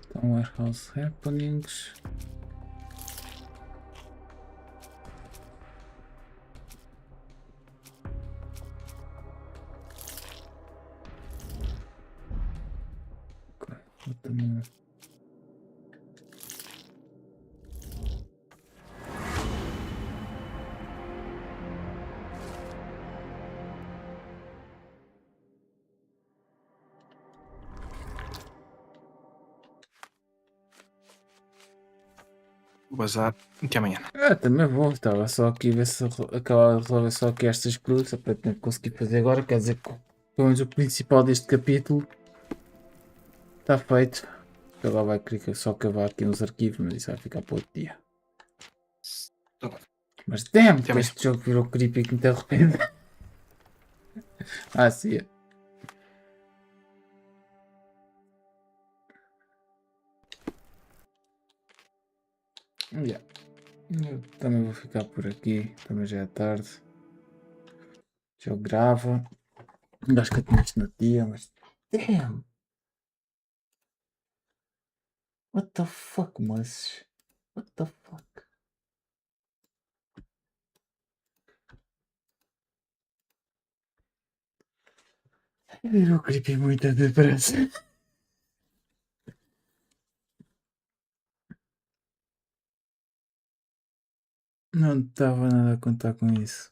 Então, warehouse happenings. Bazar. Até amanhã. Também vou. Estava só aqui a ver se acabava de resolver só aqui estas cruzes. Aparentemente consegui fazer agora. Quer dizer que pelo menos o principal deste capítulo está feito. Agora vai querer só acabar aqui nos arquivos, mas isso vai ficar para outro dia. Mas damn, que este jogo virou creepy que de repente. Sim. Yeah. Eu também vou ficar por aqui, também já é tarde. Já eu gravo. Acho que eu tinha isto no dia, mas damn! What the fuck, mas? What the fuck? Virou creepy muito depressa. Não estava nada a contar com isso.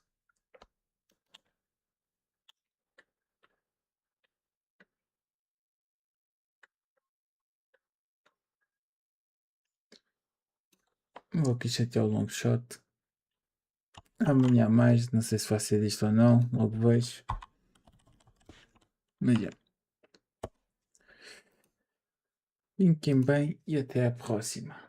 Vou aqui chatear o long shot. Amanhã mais, não sei se vai ser disto ou não, logo vejo. Mas já. Fiquem bem e até a próxima.